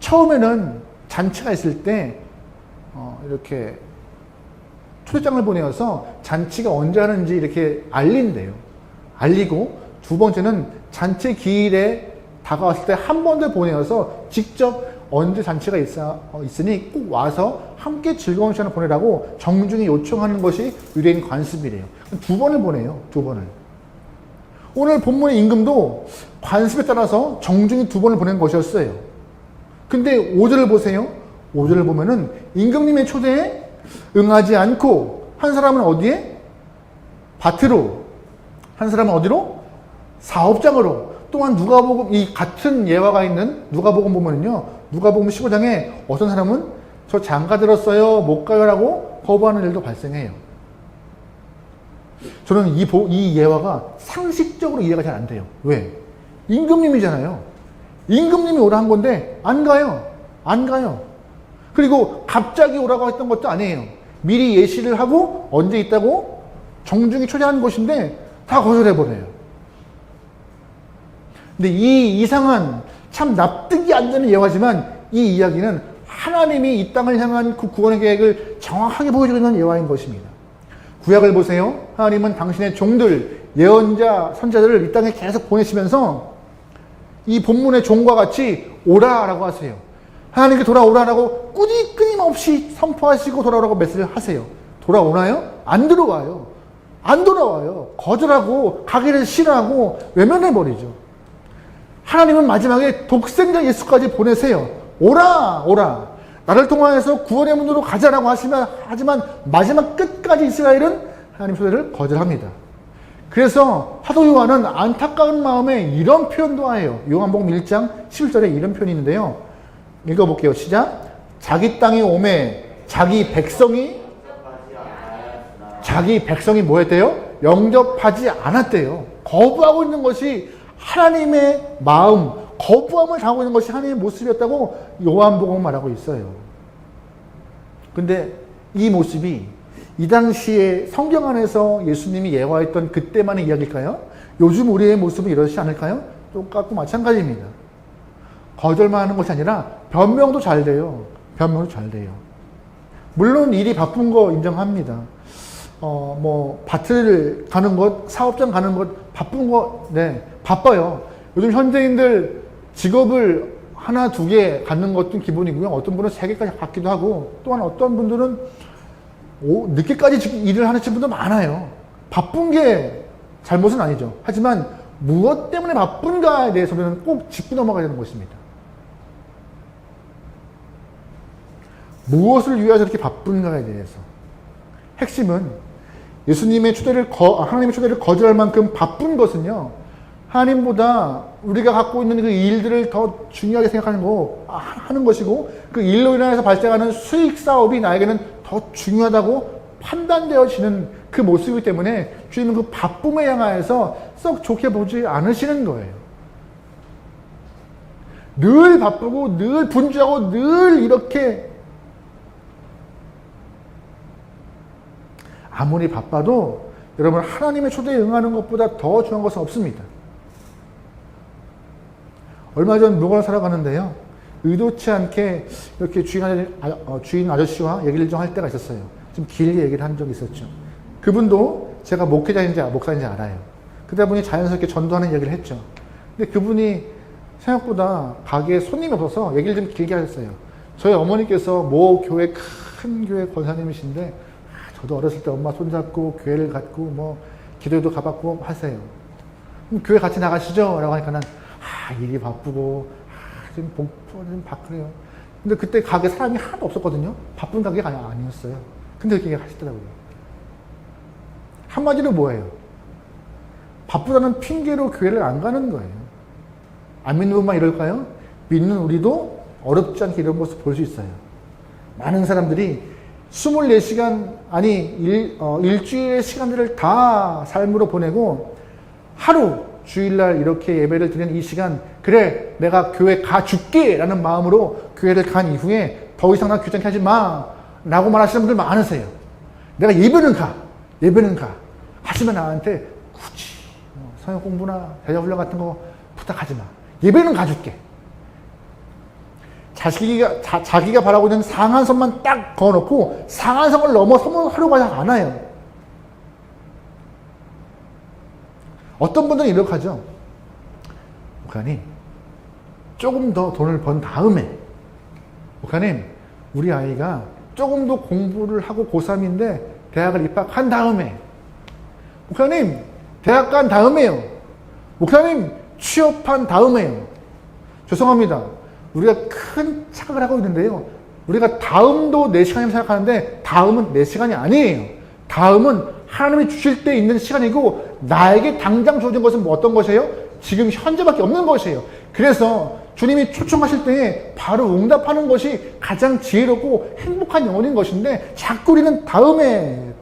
처음에는 잔치가 있을 때 이렇게 초대장을 보내어서 잔치가 언제 하는지 이렇게 알린대요. 알리고 두 번째는 잔치 기일에 다가왔을 때 한 번 더 보내어서 직접 언제 잔치가 있으니 꼭 와서 함께 즐거운 시간을 보내라고 정중히 요청하는 것이 유대인 관습이래요. 두 번을 보내요. 두 번을. 오늘 본문의 임금도 관습에 따라서 정중히 두 번을 보낸 것이었어요. 근데 5절을 보세요. 5절을 보면은 임금님의 초대에 응하지 않고 한 사람은 어디에? 밭으로. 한 사람은 어디로? 사업장으로. 또한 누가복음, 이 같은 예화가 있는 누가복음 보면은요, 누가복음 15장에 어떤 사람은 저 장가 들었어요, 못 가요라고 거부하는 일도 발생해요. 저는 이 예화가 상식적으로 이해가 잘 안 돼요. 왜? 임금님이잖아요. 임금님이 오라 한 건데 안 가요. 안 가요. 그리고 갑자기 오라고 했던 것도 아니에요. 미리 예시를 하고 언제 있다고 정중히 초대한 것인데 다 거절해버려요. 근데 이 이상한 참 납득이 안 되는 예화지만 이 이야기는 하나님이 이 땅을 향한 그 구원의 계획을 정확하게 보여주고 있는 예화인 것입니다. 구약을 보세요. 하나님은 당신의 종들, 예언자, 선자들을 이 땅에 계속 보내시면서 이 본문의 종과 같이 오라라고 하세요. 하나님께 돌아오라라고 끊임없이 선포하시고 돌아오라고 메시지를 하세요. 돌아오나요? 안 들어와요. 안 돌아와요. 거절하고 가기를 싫어하고 외면해버리죠. 하나님은 마지막에 독생자 예수까지 보내세요. 오라, 오라. 나를 통하여서 구원의 문으로 가자라고 하지만 마지막 끝까지 이스라엘은 하나님 초대를 거절합니다. 그래서 사도 요한은 안타까운 마음에 이런 표현도 해요. 요한복음 1장 11절에 이런 표현이 있는데요. 읽어볼게요. 시작. 자기 땅이 오매 자기 백성이 뭐 했대요? 영접하지 않았대요. 거부하고 있는 것이 하나님의 마음, 거부함을 당하고 있는 것이 하나님의 모습이었다고 요한복음은 말하고 있어요. 근데 이 모습이 이 당시에 성경 안에서 예수님이 예화했던 그때만의 이야기일까요? 요즘 우리의 모습은 이러지 않을까요? 똑같고 마찬가지입니다. 거절만 하는 것이 아니라 변명도 잘 돼요. 변명도 잘 돼요. 물론 일이 바쁜 거 인정합니다. 밭을 가는 것, 사업장 가는 것, 바쁜 거, 네, 바빠요. 요즘 현대인들 직업을 하나, 두 개 갖는 것도 기본이고요. 어떤 분은 세 개까지 갖기도 하고, 또한 어떤 분들은 늦게까지 일을 하는 분도 많아요. 바쁜 게 잘못은 아니죠. 하지만 무엇 때문에 바쁜가에 대해서는 꼭 짚고 넘어가야 되는 것입니다. 무엇을 위해서 이렇게 바쁜가에 대해서. 핵심은 예수님의 하나님의 초대를 거절할 만큼 바쁜 것은요, 하나님보다 우리가 갖고 있는 그 일들을 더 중요하게 하는 것이고, 그 일로 인해서 발생하는 수익 사업이 나에게는 더 중요하다고 판단되어지는 그 모습이기 때문에 주님은 그 바쁨에 향하여서 썩 좋게 보지 않으시는 거예요. 늘 바쁘고, 늘 분주하고, 늘 이렇게 아무리 바빠도 여러분 하나님의 초대에 응하는 것보다 더 중요한 것은 없습니다. 얼마 전 물건을 사러 가는데요. 의도치 않게 이렇게 주인 아저씨와 얘기를 좀 할 때가 있었어요. 좀 길게 얘기를 한 적이 있었죠. 그분도 제가 목사인지 알아요. 그러다 보니 자연스럽게 전도하는 얘기를 했죠. 근데 그분이 생각보다 가게에 손님이 없어서 얘기를 좀 길게 하셨어요. 저희 어머니께서 큰 교회 권사님이신데 저도 어렸을 때 엄마 손잡고 교회를 갔고 기도도 가봤고 하세요. 그럼 교회 같이 나가시죠? 라고 하니까는 일이 바쁘고 좀 바쁘네요. 근데 그때 가게 사람이 하나도 없었거든요. 바쁜 가게가 아니었어요. 근데 이렇게 하시더라고요. 한마디로 뭐예요? 바쁘다는 핑계로 교회를 안 가는 거예요. 안 믿는 분만 이럴까요? 믿는 우리도 어렵지 않게 이런 모습 볼 수 있어요. 많은 사람들이 24시간 일주일의 시간들을 다 삶으로 보내고 하루 주일날 이렇게 예배를 드리는 이 시간, 그래 내가 교회 가줄게 라는 마음으로 교회를 간 이후에 더 이상 나 귀찮게 하지 마 라고 말하시는 분들 많으세요. 내가 예배는 가 하지만 나한테 굳이 성역 공부나 대자훈련 같은 거 부탁하지 마. 예배는 가줄게. 자기가 바라고 있는 상한선만 딱 그어놓고 상한선을 넘어서면 하려고 하지 않아요. 어떤 분들은 이렇게 하죠. 목사님, 조금 더 돈을 번 다음에, 목사님, 우리 아이가 조금 더 공부를 하고 고3인데 대학을 입학한 다음에, 목사님, 대학 간 다음에요. 목사님, 취업한 다음에요. 죄송합니다. 우리가 큰 착각을 하고 있는데요. 우리가 다음도 내 시간이라고 생각하는데 다음은 내 시간이 아니에요. 다음은 하나님이 주실 때 있는 시간이고 나에게 당장 주어진 것은 뭐 어떤 것이에요? 지금 현재밖에 없는 것이에요. 그래서 주님이 초청하실 때에 바로 응답하는 것이 가장 지혜롭고 행복한 영혼인 것인데 자꾸 우리는 다음에.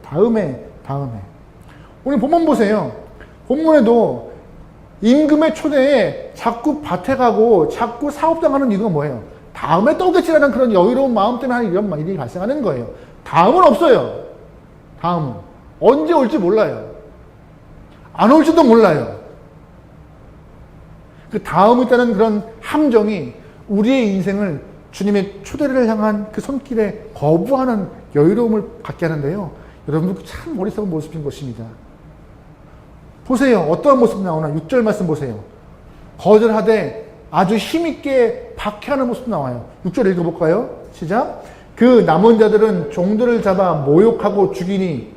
오늘 본문 보세요. 본문에도 임금의 초대에 자꾸 밭에 가고 자꾸 사업당하는 이유가 뭐예요? 다음에 또 오겠지라는 그런 여유로운 마음 때문에 하는 이런 일이 발생하는 거예요. 다음은 없어요. 다음은. 언제 올지 몰라요. 안 올지도 몰라요. 그 다음에 있다는 그런 함정이 우리의 인생을 주님의 초대를 향한 그 손길에 거부하는 여유로움을 갖게 하는데요. 여러분 참 어리석은 모습인 것입니다. 보세요. 어떠한 모습이 나오나 6절 말씀 보세요. 거절하되 아주 힘있게 박해하는 모습 나와요. 6절 읽어볼까요? 시작. 그 남은 자들은 종들을 잡아 모욕하고 죽이니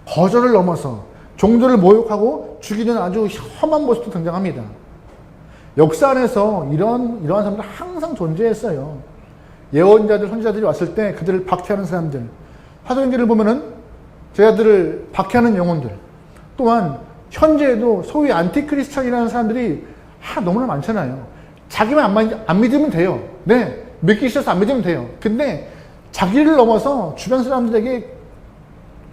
거절을 넘어서 종들을 모욕하고 죽이는 아주 험한 모습도 등장합니다. 역사 안에서 이러한 사람들 항상 존재했어요. 예언자들, 선지자들이 왔을 때 그들을 박해하는 사람들. 사도행전을 보면은 제자들을 박해하는 영혼들. 또한 현재에도 소위 안티크리스찬이라는 사람들이 너무나 많잖아요. 자기만 안 믿으면 돼요. 네, 믿기 싫어서 안 믿으면 돼요. 근데 자기를 넘어서 주변 사람들에게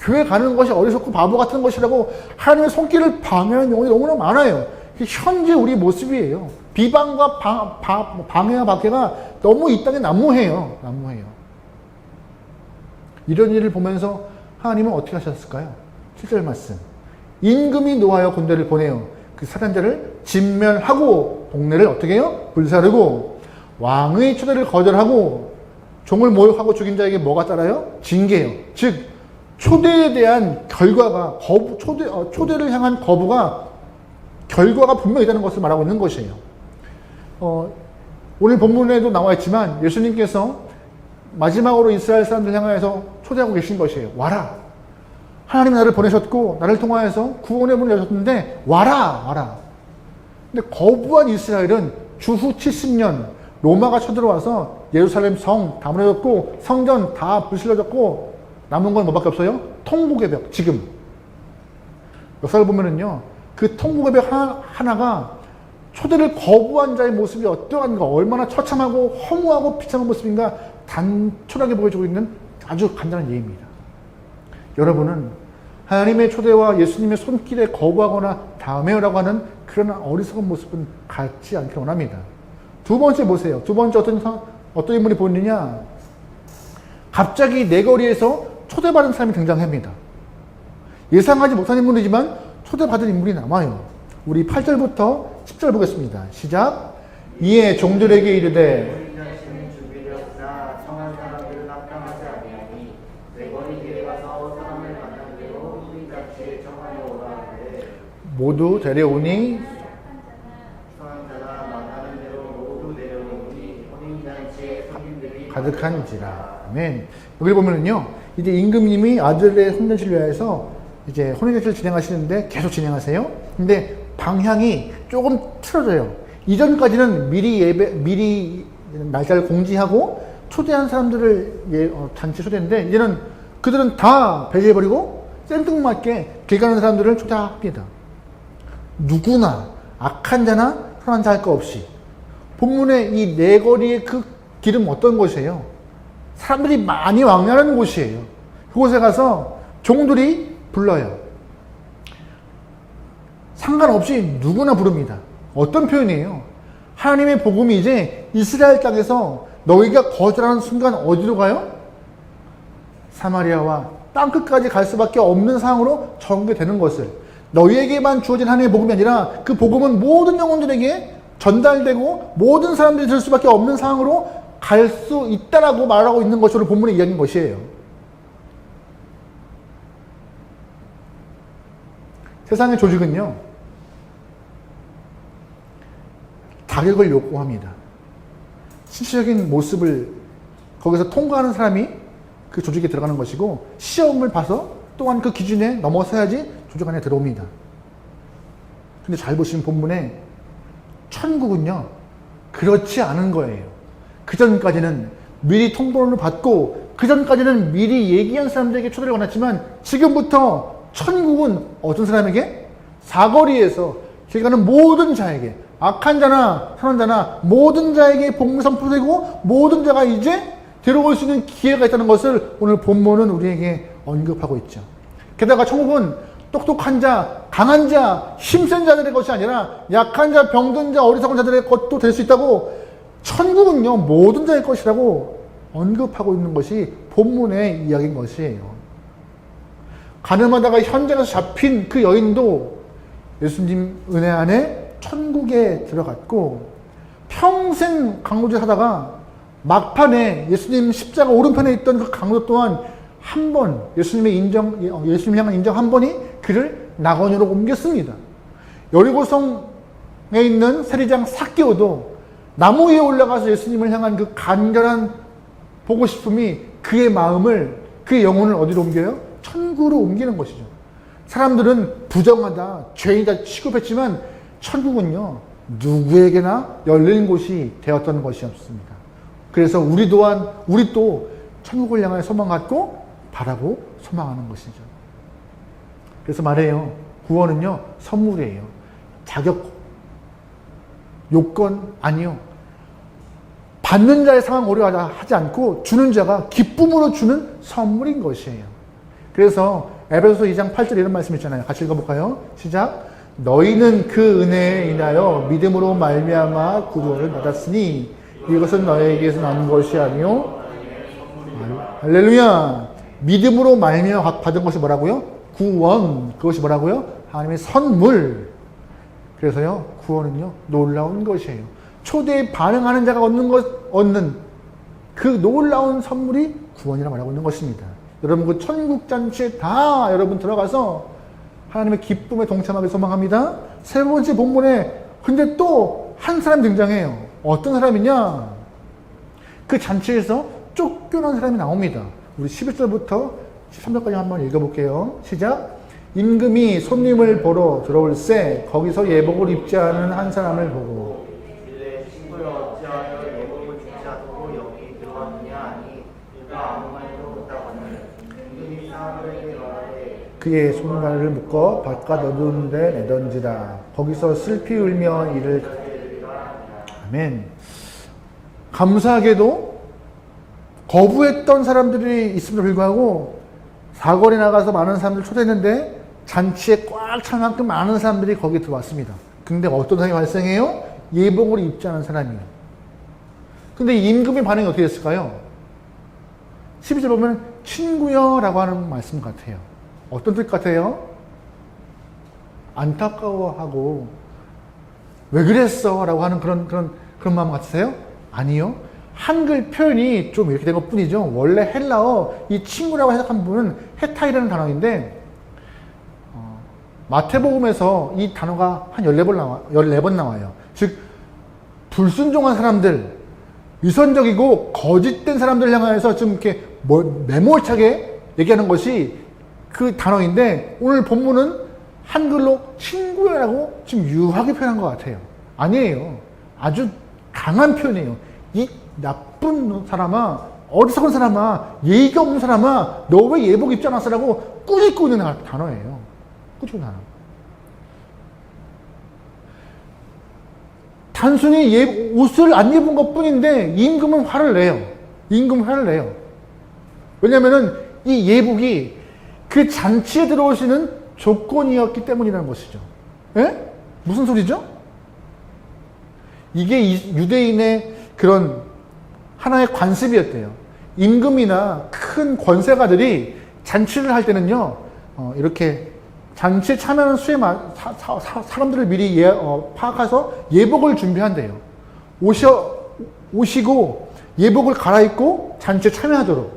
교회 가는 것이 어리석고 바보 같은 것이라고 하나님의 손길을 방해하는 영혼이 너무나 많아요. 현재 우리 모습이에요. 비방과 방해와 박해가 너무 이 땅에 난무해요. 이런 일을 보면서 하나님은 어떻게 하셨을까요? 7절 말씀. 임금이 노하여 군대를 보내요. 그 살인자를 진멸하고 동네를 어떻게 해요? 불사르고 왕의 초대를 거절하고 종을 모욕하고 죽인 자에게 뭐가 따라요? 징계예요. 즉 초대에 대한 결과가 초대를 향한 거부가 결과가 분명히 있다는 것을 말하고 있는 것이에요. 오늘 본문에도 나와 있지만 예수님께서 마지막으로 이스라엘 사람들 향하여서 초대하고 계신 것이에요. 와라. 하나님이 나를 보내셨고 나를 통하여서 구원의 문을 여셨는데 와라. 근데 거부한 이스라엘은 주후 70년 로마가 쳐들어와서 예루살렘 성 다 무너졌고 성전 다 불실러졌고 남은 건 뭐밖에 없어요? 통곡의 벽. 지금 역사를 보면은요, 그 통곡의 벽 하나가 초대를 거부한 자의 모습이 어떠한가, 얼마나 처참하고 허무하고 비참한 모습인가 단촐하게 보여주고 있는 아주 간단한 예입니다. 여러분은 하나님의 초대와 예수님의 손길에 거부하거나 다음에요라고 하는 그런 어리석은 모습은 갖지 않기를 원합니다. 두 번째 보세요. 두 번째 어떤 인물이 보이느냐? 갑자기 내거리에서 초대받은 사람이 등장합니다. 예상하지 못한 인물이지만 초대받은 인물이 남아요. 우리 8절부터 10절 보겠습니다. 시작. 이에 종들에게 이르되 모두 데려오니 가득한지라. 아멘. 여기 보면은요, 이제 임금님이 아들의 혼례식을 위해서 이제 혼례식을 진행하시는데 계속 진행하세요. 근데 방향이 조금 틀어져요. 이전까지는 미리 날짜를 공지하고 초대한 사람들을 잔치 초대했는데 이제는 그들은 다 배제해버리고 생뚱맞게 길 가는 사람들을 초대합니다. 누구나 악한 자나 선한 자 할 거 없이. 본문의 이 네거리의 그 길은 어떤 곳이에요? 사람들이 많이 왕래하는 곳이에요. 그곳에 가서 종들이 불러요. 상관없이 누구나 부릅니다. 어떤 표현이에요? 하나님의 복음이 이제 이스라엘 땅에서 너희가 거절하는 순간 어디로 가요? 사마리아와 땅끝까지 갈 수밖에 없는 상황으로 전개되는 것을, 너희에게만 주어진 하나님의 복음이 아니라 그 복음은 모든 영혼들에게 전달되고 모든 사람들이 들을 수밖에 없는 상황으로 갈 수 있다라고 말하고 있는 것으로 본문의 이야기인 것이에요. 세상의 조직은요, 자격을 요구합니다. 신체적인 모습을 거기서 통과하는 사람이 그 조직에 들어가는 것이고, 시험을 봐서 또한 그 기준에 넘어서야지 조직 안에 들어옵니다. 근데 잘 보시면 본문에 천국은요, 그렇지 않은 거예요. 그 전까지는 미리 통보를 받고, 그 전까지는 미리 얘기한 사람들에게 초대를 권했지만, 지금부터 천국은 어떤 사람에게? 사거리에서 길 가는 모든 자에게, 악한 자나 선한 자나 모든 자에게 복음이 선포되고, 모든 자가 이제 들어올 수 있는 기회가 있다는 것을 오늘 본문은 우리에게 언급하고 있죠. 게다가 천국은 똑똑한 자, 강한 자, 힘센 자들의 것이 아니라 약한 자, 병든 자, 어리석은 자들의 것도 될 수 있다고, 천국은요 모든 자의 것이라고 언급하고 있는 것이 본문의 이야기인 것이에요. 가늠하다가 현장에서 잡힌 그 여인도 예수님 은혜 안에 천국에 들어갔고, 평생 강도짓 하다가 막판에 예수님 십자가 오른편에 있던 그 강도 또한 한 번, 예수님을 향한 인정 한 번이 그를 낙원으로 옮겼습니다. 여리고성에 있는 세리장 삭개오도 나무 위에 올라가서 예수님을 향한 그 간절한 보고 싶음이 그의 마음을, 그의 영혼을 어디로 옮겨요? 천국으로 옮기는 것이죠. 사람들은 부정하다, 죄이다 취급했지만 천국은요, 누구에게나 열린 곳이 되었던 것이 없습니다. 그래서 우리 또 천국을 향하여 소망 갖고 바라고 소망하는 것이죠. 그래서 말해요. 구원은요, 선물이에요. 자격, 요건 아니요. 받는 자의 상황 고려하지 않고 주는 자가 기쁨으로 주는 선물인 것이에요. 그래서 에베소서 2장 8절에 이런 말씀 있잖아요. 같이 읽어볼까요? 시작. 너희는 그 은혜에 인하여 믿음으로 말미암아 구원을 받았으니 이것은 너희에게서 난 것이 아니요. 할렐루야. 믿음으로 말미암아 받은 것이 뭐라고요? 구원. 그것이 뭐라고요? 하나님의 선물. 그래서요, 구원은요, 놀라운 것이에요. 초대에 반응하는 자가 얻는 그 놀라운 선물이 구원이라고 말하고 있는 것입니다. 여러분, 그 천국 잔치에 다 여러분 들어가서 하나님의 기쁨에 동참하길 소망합니다. 세 번째 본문에 근데 또 한 사람 등장해요. 어떤 사람이냐? 그 잔치에서 쫓겨난 사람이 나옵니다. 우리 11절부터 13절까지 한번 읽어볼게요. 시작. 임금이 손님을 보러 들어올새 거기서 예복을 입지 않은 한 사람을 보고 이르되 친구여 어찌하여 예복을 입지 않고 여기 들어왔느냐 하니 그가 아무 말도 못하거늘 임금이 사람들에게 말하되 그의 손발을 묶어 바깥 어두운 데 내던지라. 거기서 슬피 울며 이를 아멘. 감사하게도 거부했던 사람들이 있음에도 불구하고 사거리 나가서 많은 사람들 초대했는데 잔치에 꽉 찬 만큼 많은 사람들이 거기에 들어왔습니다. 근데 어떤 상황이 발생해요? 예복을 입지 않은 사람이에요. 근데 임금의 반응이 어떻게 됐을까요? 12절 보면 친구여 라고 하는 말씀 같아요. 어떤 뜻 같아요? 안타까워하고 왜 그랬어? 라고 하는 그런 마음 같으세요? 아니요. 한글 표현이 좀 이렇게 된 것 뿐이죠. 원래 헬라어 이 친구라고 해석한 부분은 헤타이라는 단어인데 마태복음에서 이 단어가 한 14번 나와요. 즉 불순종한 사람들, 위선적이고 거짓된 사람들 향해서 좀 이렇게 매몰차게 얘기하는 것이 그 단어인데 오늘 본문은 한글로 친구라고 지금 유하게 표현한 것 같아요. 아니에요. 아주 강한 표현이에요. 이 나쁜 사람아, 어리석은 사람아, 예의가 없는 사람아, 너 왜 예복 입지 않았어라고 꾸짖고 있는 단어예요. 꾸짖고 있는 단어. 단순히 옷을 안 입은 것 뿐인데 임금은 화를 내요. 임금은 화를 내요. 왜냐면은 이 예복이 그 잔치에 들어오시는 조건이었기 때문이라는 것이죠. 예? 무슨 소리죠? 이게 유대인의 그런 하나의 관습이었대요. 임금이나 큰 권세가들이 잔치를 할 때는요, 이렇게 잔치에 참여하는 사람들을 미리 파악해서 예복을 준비한대요. 오시고 예복을 갈아입고 잔치에 참여하도록.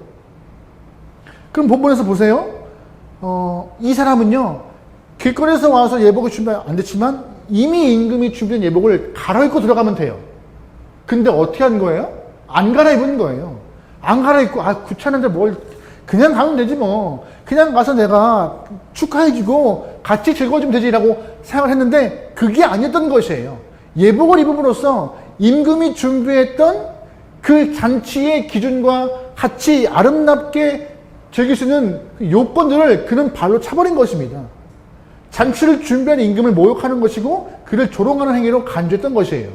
그럼 본문에서 보세요. 이 사람은요, 길거리에서 와서 예복을 준비 안 됐지만 이미 임금이 준비한 예복을 갈아입고 들어가면 돼요. 근데 어떻게 한 거예요? 안 갈아입은 거예요. 안 갈아입고, 귀찮은데 뭘, 그냥 가면 되지 뭐. 그냥 가서 내가 축하해주고 같이 즐거워주면 되지라고 생각을 했는데 그게 아니었던 것이에요. 예복을 입음으로써 임금이 준비했던 그 잔치의 기준과 같이 아름답게 즐길 수 있는 요건들을 그는 발로 차버린 것입니다. 잔치를 준비한 임금을 모욕하는 것이고 그를 조롱하는 행위로 간주했던 것이에요.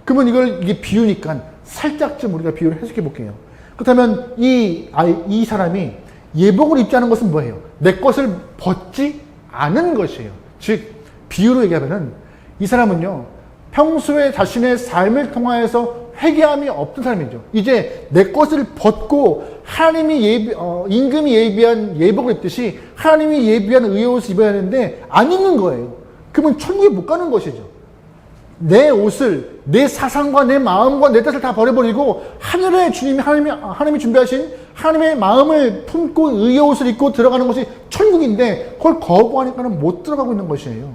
그러면 이게 비유니까 살짝 좀 우리가 비유를 해석해 볼게요. 그렇다면 이 사람이 예복을 입지 않은 것은 뭐예요? 내 것을 벗지 않은 것이에요. 즉 비유로 얘기하면은 이 사람은요, 평소에 자신의 삶을 통하여서 회개함이 없던 사람이죠. 이제 내 것을 벗고 하나님이 임금이 예비한 예복을 입듯이 하나님이 예비한 의의 옷을 입어야 하는데 안 입는 거예요. 그러면 천국에 못 가는 것이죠. 내 옷을, 내 사상과 내 마음과 내 뜻을 다 버려버리고 하늘의 주님이 하나님이 준비하신 하나님의 마음을 품고 의의 옷을 입고 들어가는 것이 천국인데 그걸 거부하니까는 못 들어가고 있는 것이에요.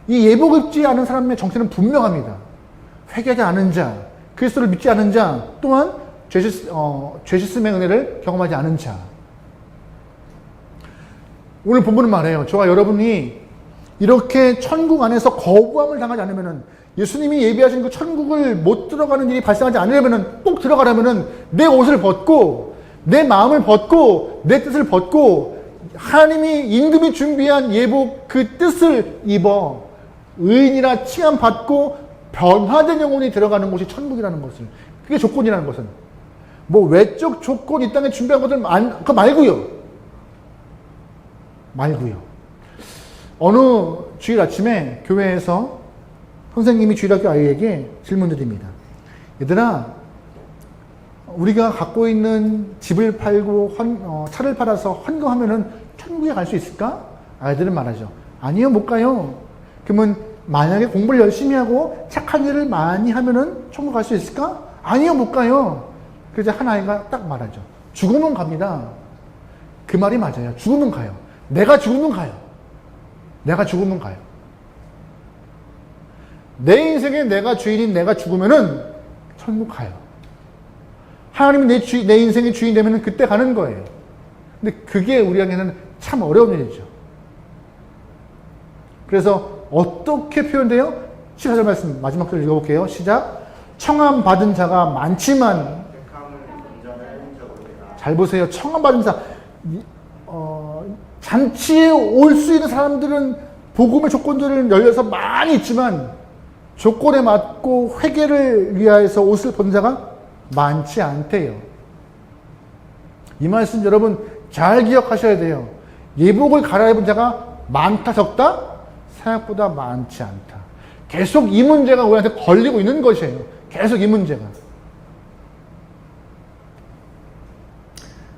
이 예복 입지 않은 사람의 정체는 분명합니다. 회개하지 않은 자, 그리스도를 믿지 않은 자, 또한 죄 씻음의 은혜를 경험하지 않은 자. 오늘 본문은 말해요. 저와 여러분이 이렇게 천국 안에서 거부함을 당하지 않으면은, 예수님이 예비하신 그 천국을 못 들어가는 일이 발생하지 않으려면은, 꼭 들어가려면은 내 옷을 벗고 내 마음을 벗고 내 뜻을 벗고 하나님이 임금이 준비한 예복 그 뜻을 입어 의인이라 칭함 받고 변화된 영혼이 들어가는 곳이 천국이라는 것을, 그게 조건이라는 것은 뭐 외적 조건 이 땅에 준비한 것들 그거 말고요. 어느 주일 아침에 교회에서 선생님이 주일학교 아이에게 질문 드립니다. 얘들아, 우리가 갖고 있는 집을 팔고 차를 팔아서 헌금하면은 천국에 갈 수 있을까? 아이들은 말하죠. 아니요, 못 가요. 그러면 만약에 공부를 열심히 하고 착한 일을 많이 하면은 천국 갈 수 있을까? 아니요, 못 가요. 그래서 한 아이가 딱 말하죠. 죽으면 갑니다. 그 말이 맞아요. 죽으면 가요. 내가 죽으면 가요. 내가 죽으면 가요. 내 인생에 내가 주인인 내가 죽으면은 천국 가요. 하나님이 내 인생의 주인 되면은 그때 가는 거예요. 근데 그게 우리에게는 참 어려운 일이죠. 그래서 어떻게 표현돼요? 14절 말씀 마지막 절 읽어볼게요. 시작. 청함 받은 자가 많지만, 잘 보세요. 청함 받은 자, 잔치에 올 수 있는 사람들은 복음의 조건들을 열려서 많이 있지만 조건에 맞고 회개를 위하여서 옷을 벗은 자가 많지 않대요. 이 말씀 여러분 잘 기억하셔야 돼요. 예복을 갈아입은 자가 많다 적다? 생각보다 많지 않다. 계속 이 문제가 우리한테 걸리고 있는 것이에요. 계속 이 문제가.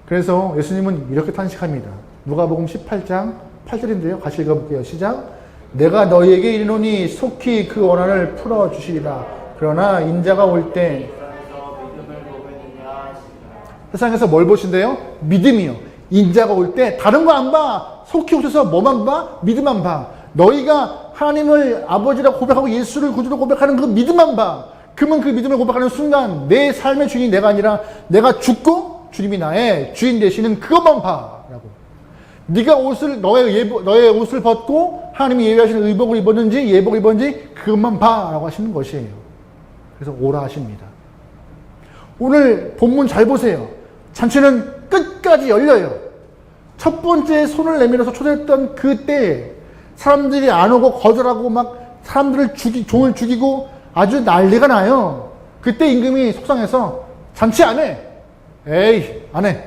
그래서 예수님은 이렇게 탄식합니다. 누가복음 18장 8절인데요. 같이 읽어볼게요. 시작. 내가 너희에게 이르노니 속히 그 원한을 풀어주시리라. 그러나 인자가 올 때 세상에서 뭘 보신대요? 믿음이요. 인자가 올 때 다른 거 안 봐. 속히 오셔서 뭐만 봐? 믿음만 봐. 너희가 하나님을 아버지라고 고백하고 예수를 구주로 고백하는 그 믿음만 봐. 그러면 그 믿음을 고백하는 순간 내 삶의 주인이 내가 아니라 내가 죽고 주님이 나의 주인 되시는 그것만 봐. 라고. 네가 너의 옷을 벗고 하나님이 예비하시는 의복을 입었는지 예복을 입었는지 그것만 봐. 라고 하시는 것이에요. 그래서 오라 하십니다. 오늘 본문 잘 보세요. 잔치는 끝까지 열려요. 첫 번째 손을 내밀어서 초대했던 그때 사람들이 안 오고 거절하고 막 사람들을 종을 죽이고 아주 난리가 나요. 그때 임금이 속상해서 잔치 안 해. 에이, 안 해.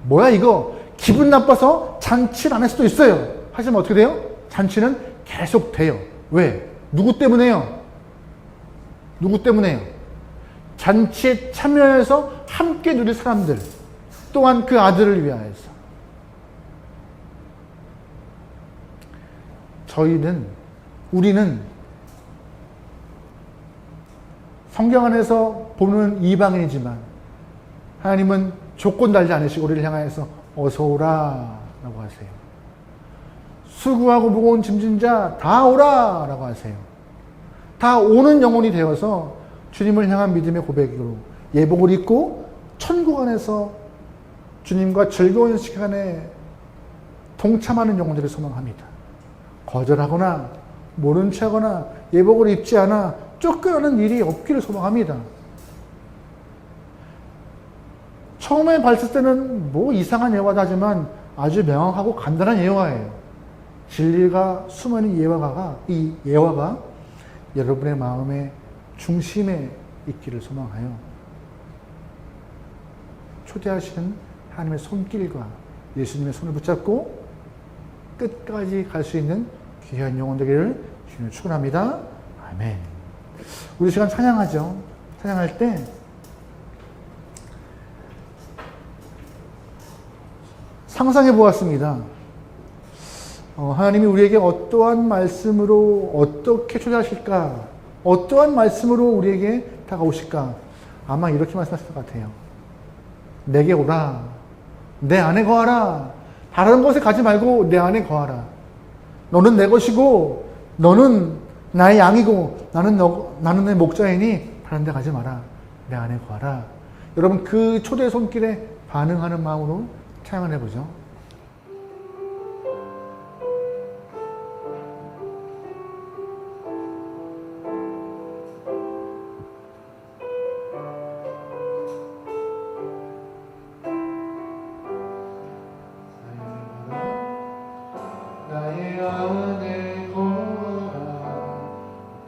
뭐야 이거. 기분 나빠서 잔치를 안 할 수도 있어요. 하지만 어떻게 돼요? 잔치는 계속 돼요. 왜? 누구 때문에요? 누구 때문에요? 잔치에 참여해서 함께 누릴 사람들, 또한 그 아들을 위하여서. 우리는 성경 안에서 보는 이방인이지만 하나님은 조건 달지 않으시고 우리를 향하여서 어서 오라 라고 하세요. 수고하고 무거운 짐진 자 다 오라 라고 하세요. 다 오는 영혼이 되어서 주님을 향한 믿음의 고백으로 예복을 입고 천국 안에서 주님과 즐거운 시간에 동참하는 영혼들을 소망합니다. 거절하거나 모른 척하거나 예복을 입지 않아 쫓겨나는 일이 없기를 소망합니다. 처음에 봤을 때는 뭐 이상한 예화다 하지만 아주 명확하고 간단한 예화예요. 진리가 숨어있는 이 예화가 여러분의 마음의 중심에 있기를 소망하여 초대하시는 하나님의 손길과 예수님의 손을 붙잡고 끝까지 갈 수 있는 귀한 영혼 되기를 주님을 축원합니다. 아멘. 우리 시간 찬양하죠. 찬양할 때 상상해 보았습니다. 하나님이 우리에게 어떠한 말씀으로 어떻게 초대하실까? 어떠한 말씀으로 우리에게 다가오실까? 아마 이렇게 말씀하실 것 같아요. 내게 오라. 내 안에 거하라. 다른 곳에 가지 말고 내 안에 거하라. 너는 내 것이고 너는 나의 양이고 나는 내 목자이니 다른 데 가지 마라. 내 안에 거하라. 여러분 그 초대 손길에 반응하는 마음으로 찬양을 해보죠. 나의 안에 거하라.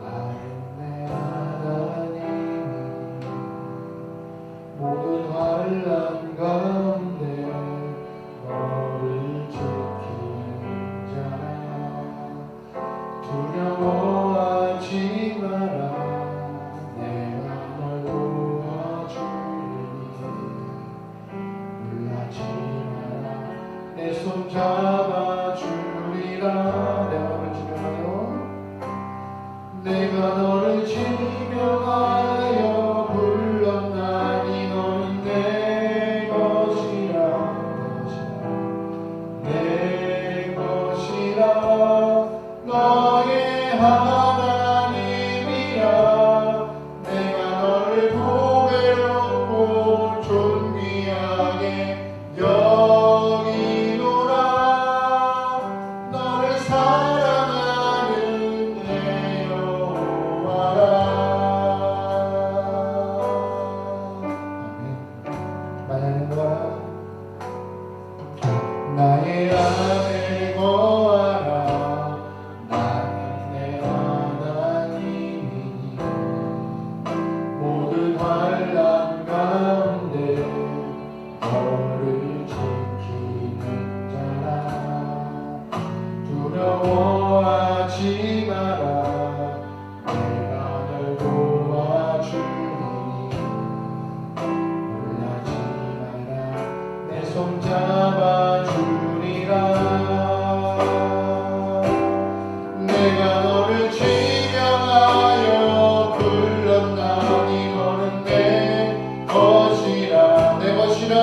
나는 내 하나님이니 모든 환난 가운데 너를 지키는 자라. 두려워하지 마라. 내가 널 도와주리니 놀라지 마라. 내 손 잡아주리라. 내가 너를 지명하여 불렀나니 너는 내 것이라. 내 것이라. 너의 하나님이라. 내가 너를 보배롭고 존귀하게 여기노라. 너를 사랑하는 내 여호와라. 아멘. 나의 안에 거하라. 나는 내 하나님이니 모든 환난 가운데 너를 지키는 자라. 두려워하지 마라. 내가 널 도와주리니 놀라지 마라. 내 손 잡아주리라. 내가 너를 지명하여 불렀나니 너는 내 것이라. 내 것이라.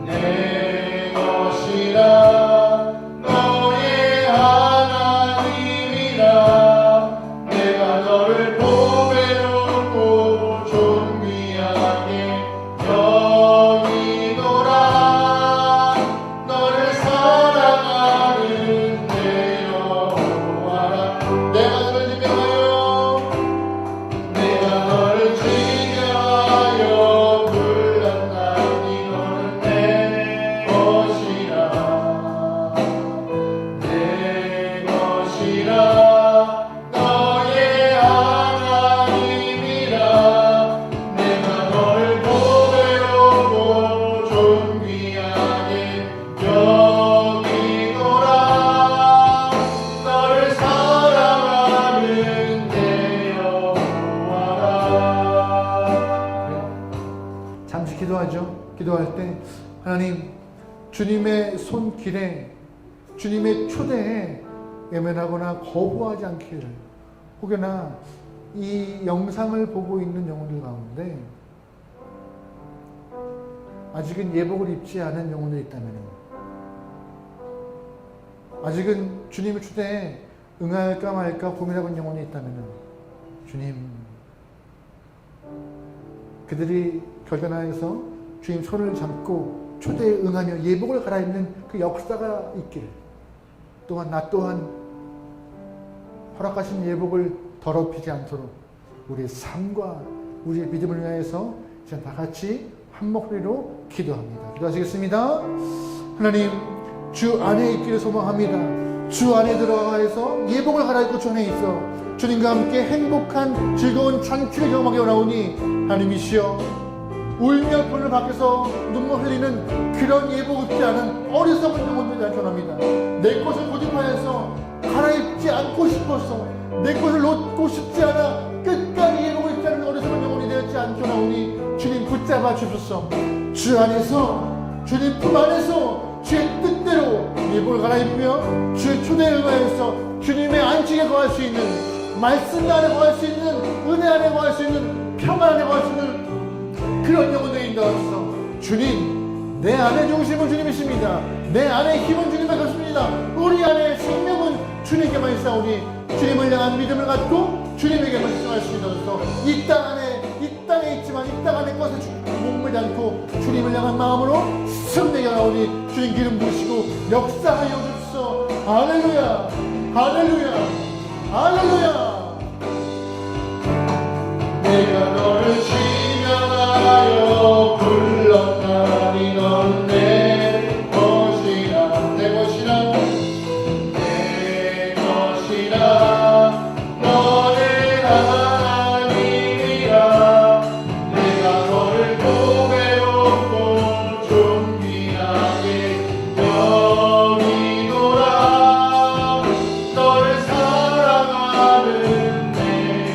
내 것이라. 너의 하나님이라. 하나님, 주님의 손길에, 주님의 초대에 외면하거나 거부하지 않기를, 혹여나 이 영상을 보고 있는 영혼들 가운데 아직은 예복을 입지 않은 영혼들이 있다면, 아직은 주님의 초대에 응할까 말까 고민하고 있는 영혼이 있다면, 주님, 그들이 결단하여서 주님 손을 잡고 초대에 응하며 예복을 갈아입는 그 역사가 있기를, 또한 나 또한 허락하신 예복을 더럽히지 않도록 우리의 삶과 우리의 믿음을 위하여서 이제 다 같이 한 목소리로 기도합니다. 기도하시겠습니다. 하나님, 주 안에 있기를 소망합니다. 주 안에 들어가서 예복을 갈아입고 주 안에 있어 주님과 함께 행복한 즐거운 잔치를 경험하게 원하오니, 하나님이시여, 울며 불을 밖에서 눈물 흘리는 그런 예복 입지 않은 어리석은 영혼들이 나타납니다. 내 것을 고집하여서 갈아입지 않고 싶어서 내 것을 놓고 싶지 않아 끝까지 예복을 입지 않은 어리석은 영혼이 되었지 않겠나오니, 주님 붙잡아 주소서. 주 안에서, 주님 품 안에서 주의 뜻대로 예복을 갈아입으며 주의 초대에 응하여서 주님의 안식에 거할 수 있는, 말씀 안에 거할 수 있는, 은혜 안에 거할 수 있는, 평안 안에 거할 수 있는 그런 영혼들이 인도하소서. 주님, 내 안에 중심은 주님이십니다. 내 안에 힘은 주님의 것입니다. 우리 안에 생명은 주님께만 있사오니, 주님을 향한 믿음을 갖고 주님에게만 집중할 수 있도록 이 땅에 있지만 이 땅 안에 것에 목매지 않고 주님을 향한 마음으로 승리하게 나오니, 주님 기름 부으시고 역사하여 주소서. 할렐루야, 할렐루야, 할렐루야. 내가 너를 지명하여 불렀나니 넌 내 것이라, 내 것이라, 내 것이라. 너의 하나님이라. 내가 너를 보배롭고 존귀하게 여기노라. 너를 사랑하는 내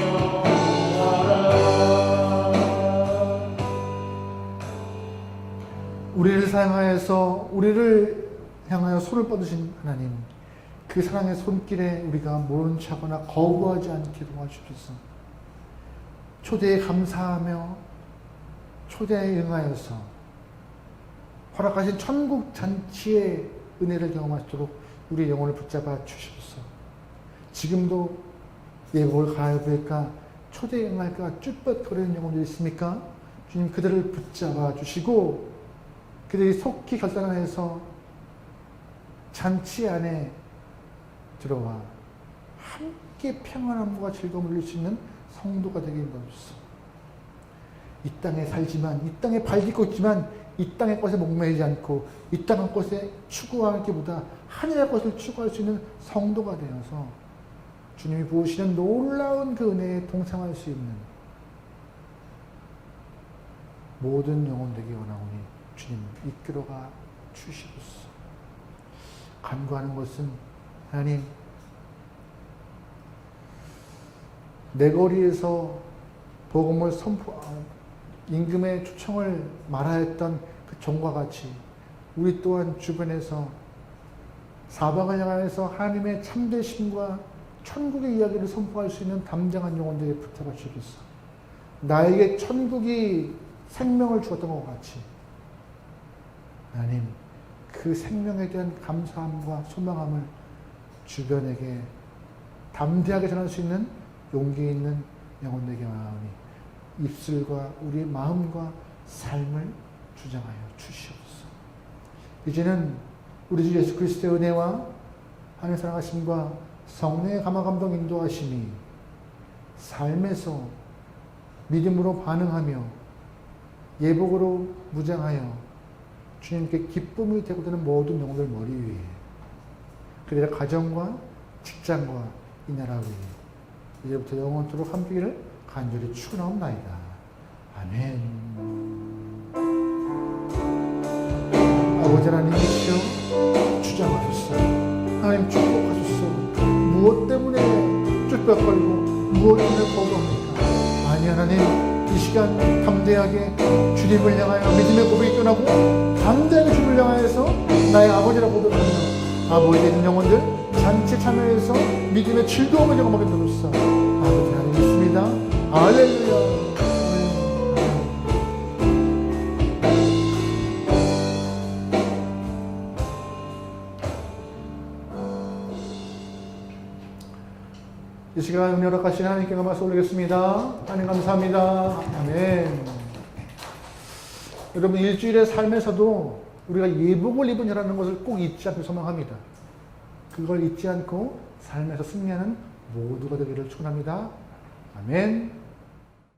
영혼아. 우리를 사랑하여서 우리를 향하여 손을 뻗으신 하나님, 그 사랑의 손길에 우리가 모른 척하거나 거부하지 않게 도와주셔서 초대에 감사하며 초대에 응하여서 허락하신 천국 잔치의 은혜를 경험하도록 우리의 영혼을 붙잡아 주시옵소서. 지금도 예복을 갈아입을까 초대에 응할까 쭈뼛거리는 영혼들이 있습니까? 주님, 그들을 붙잡아 주시고 그들이 속히 결단하여서 잔치 안에 들어와 함께 평안함과 즐거움을 누릴 수 있는 성도가 되게 인도하소서. 이 땅에 살지만, 이 땅에 발 딛고 있지만 이 땅의 것에 목매이지 않고 이 땅의 것에 추구하기보다 하늘의 것을 추구할 수 있는 성도가 되어서 주님이 부으시는 놀라운 그 은혜에 동참할 수 있는 모든 영혼 되기 원하오니 주님 이끌어가 주시옵소서. 간구하는 것은, 하나님, 내 거리에서 복음을 임금의 초청을 말하였던 그 종과 같이 우리 또한 주변에서 사방을 향하여서 하나님의 참되심과 천국의 이야기를 선포할 수 있는 담장한 영혼들에 붙잡아 주옵소서. 나에게 천국이 생명을 주었던 것 같이 하나님, 그 생명에 대한 감사함과 소망함을 주변에게 담대하게 전할 수 있는 용기 있는 영혼에게 원하오니 입술과 우리의 마음과 삶을 주장하여 주시옵소서. 이제는 우리 주 예수 그리스도의 은혜와 하나님의 사랑하심과 성령의 감화감동 인도하심이 삶에서 믿음으로 반응하며 예복으로 무장하여 주님께 기쁨이 되고 되는 모든 영혼들 머리 위에, 그들의 가정과 직장과 이 나라 위에 이제부터 영원토록 함께기를 간절히 축원하옵나이다. 아멘. 아버지 하나님이시여, 주장하소서. 하나님 축복하소서. 무엇 때문에 쭈뼛거리고 무엇 때문에 거부합니까? 아니, 하나님, 이 시간 담대하게 주님을 향하여 믿음의 고백이 떠나고 담대하게 주님을 향하여서 나의 아버지라고 고백하며 아버지의 있는 영혼들 잔치 참여해서 믿음의 즐거움을 경험하게 되옵소서. 아버지 하나님 있습니다. 할렐루야. 이 시간 은혜 허락하신 하나님께 감사 올리겠습니다. 하나님 감사합니다. 아멘. 여러분 일주일의 삶에서도 우리가 예복을 입으라는 것을 꼭 잊지 않고 소망합니다. 그걸 잊지 않고 삶에서 승리하는 모두가 되기를 축원합니다. 아멘.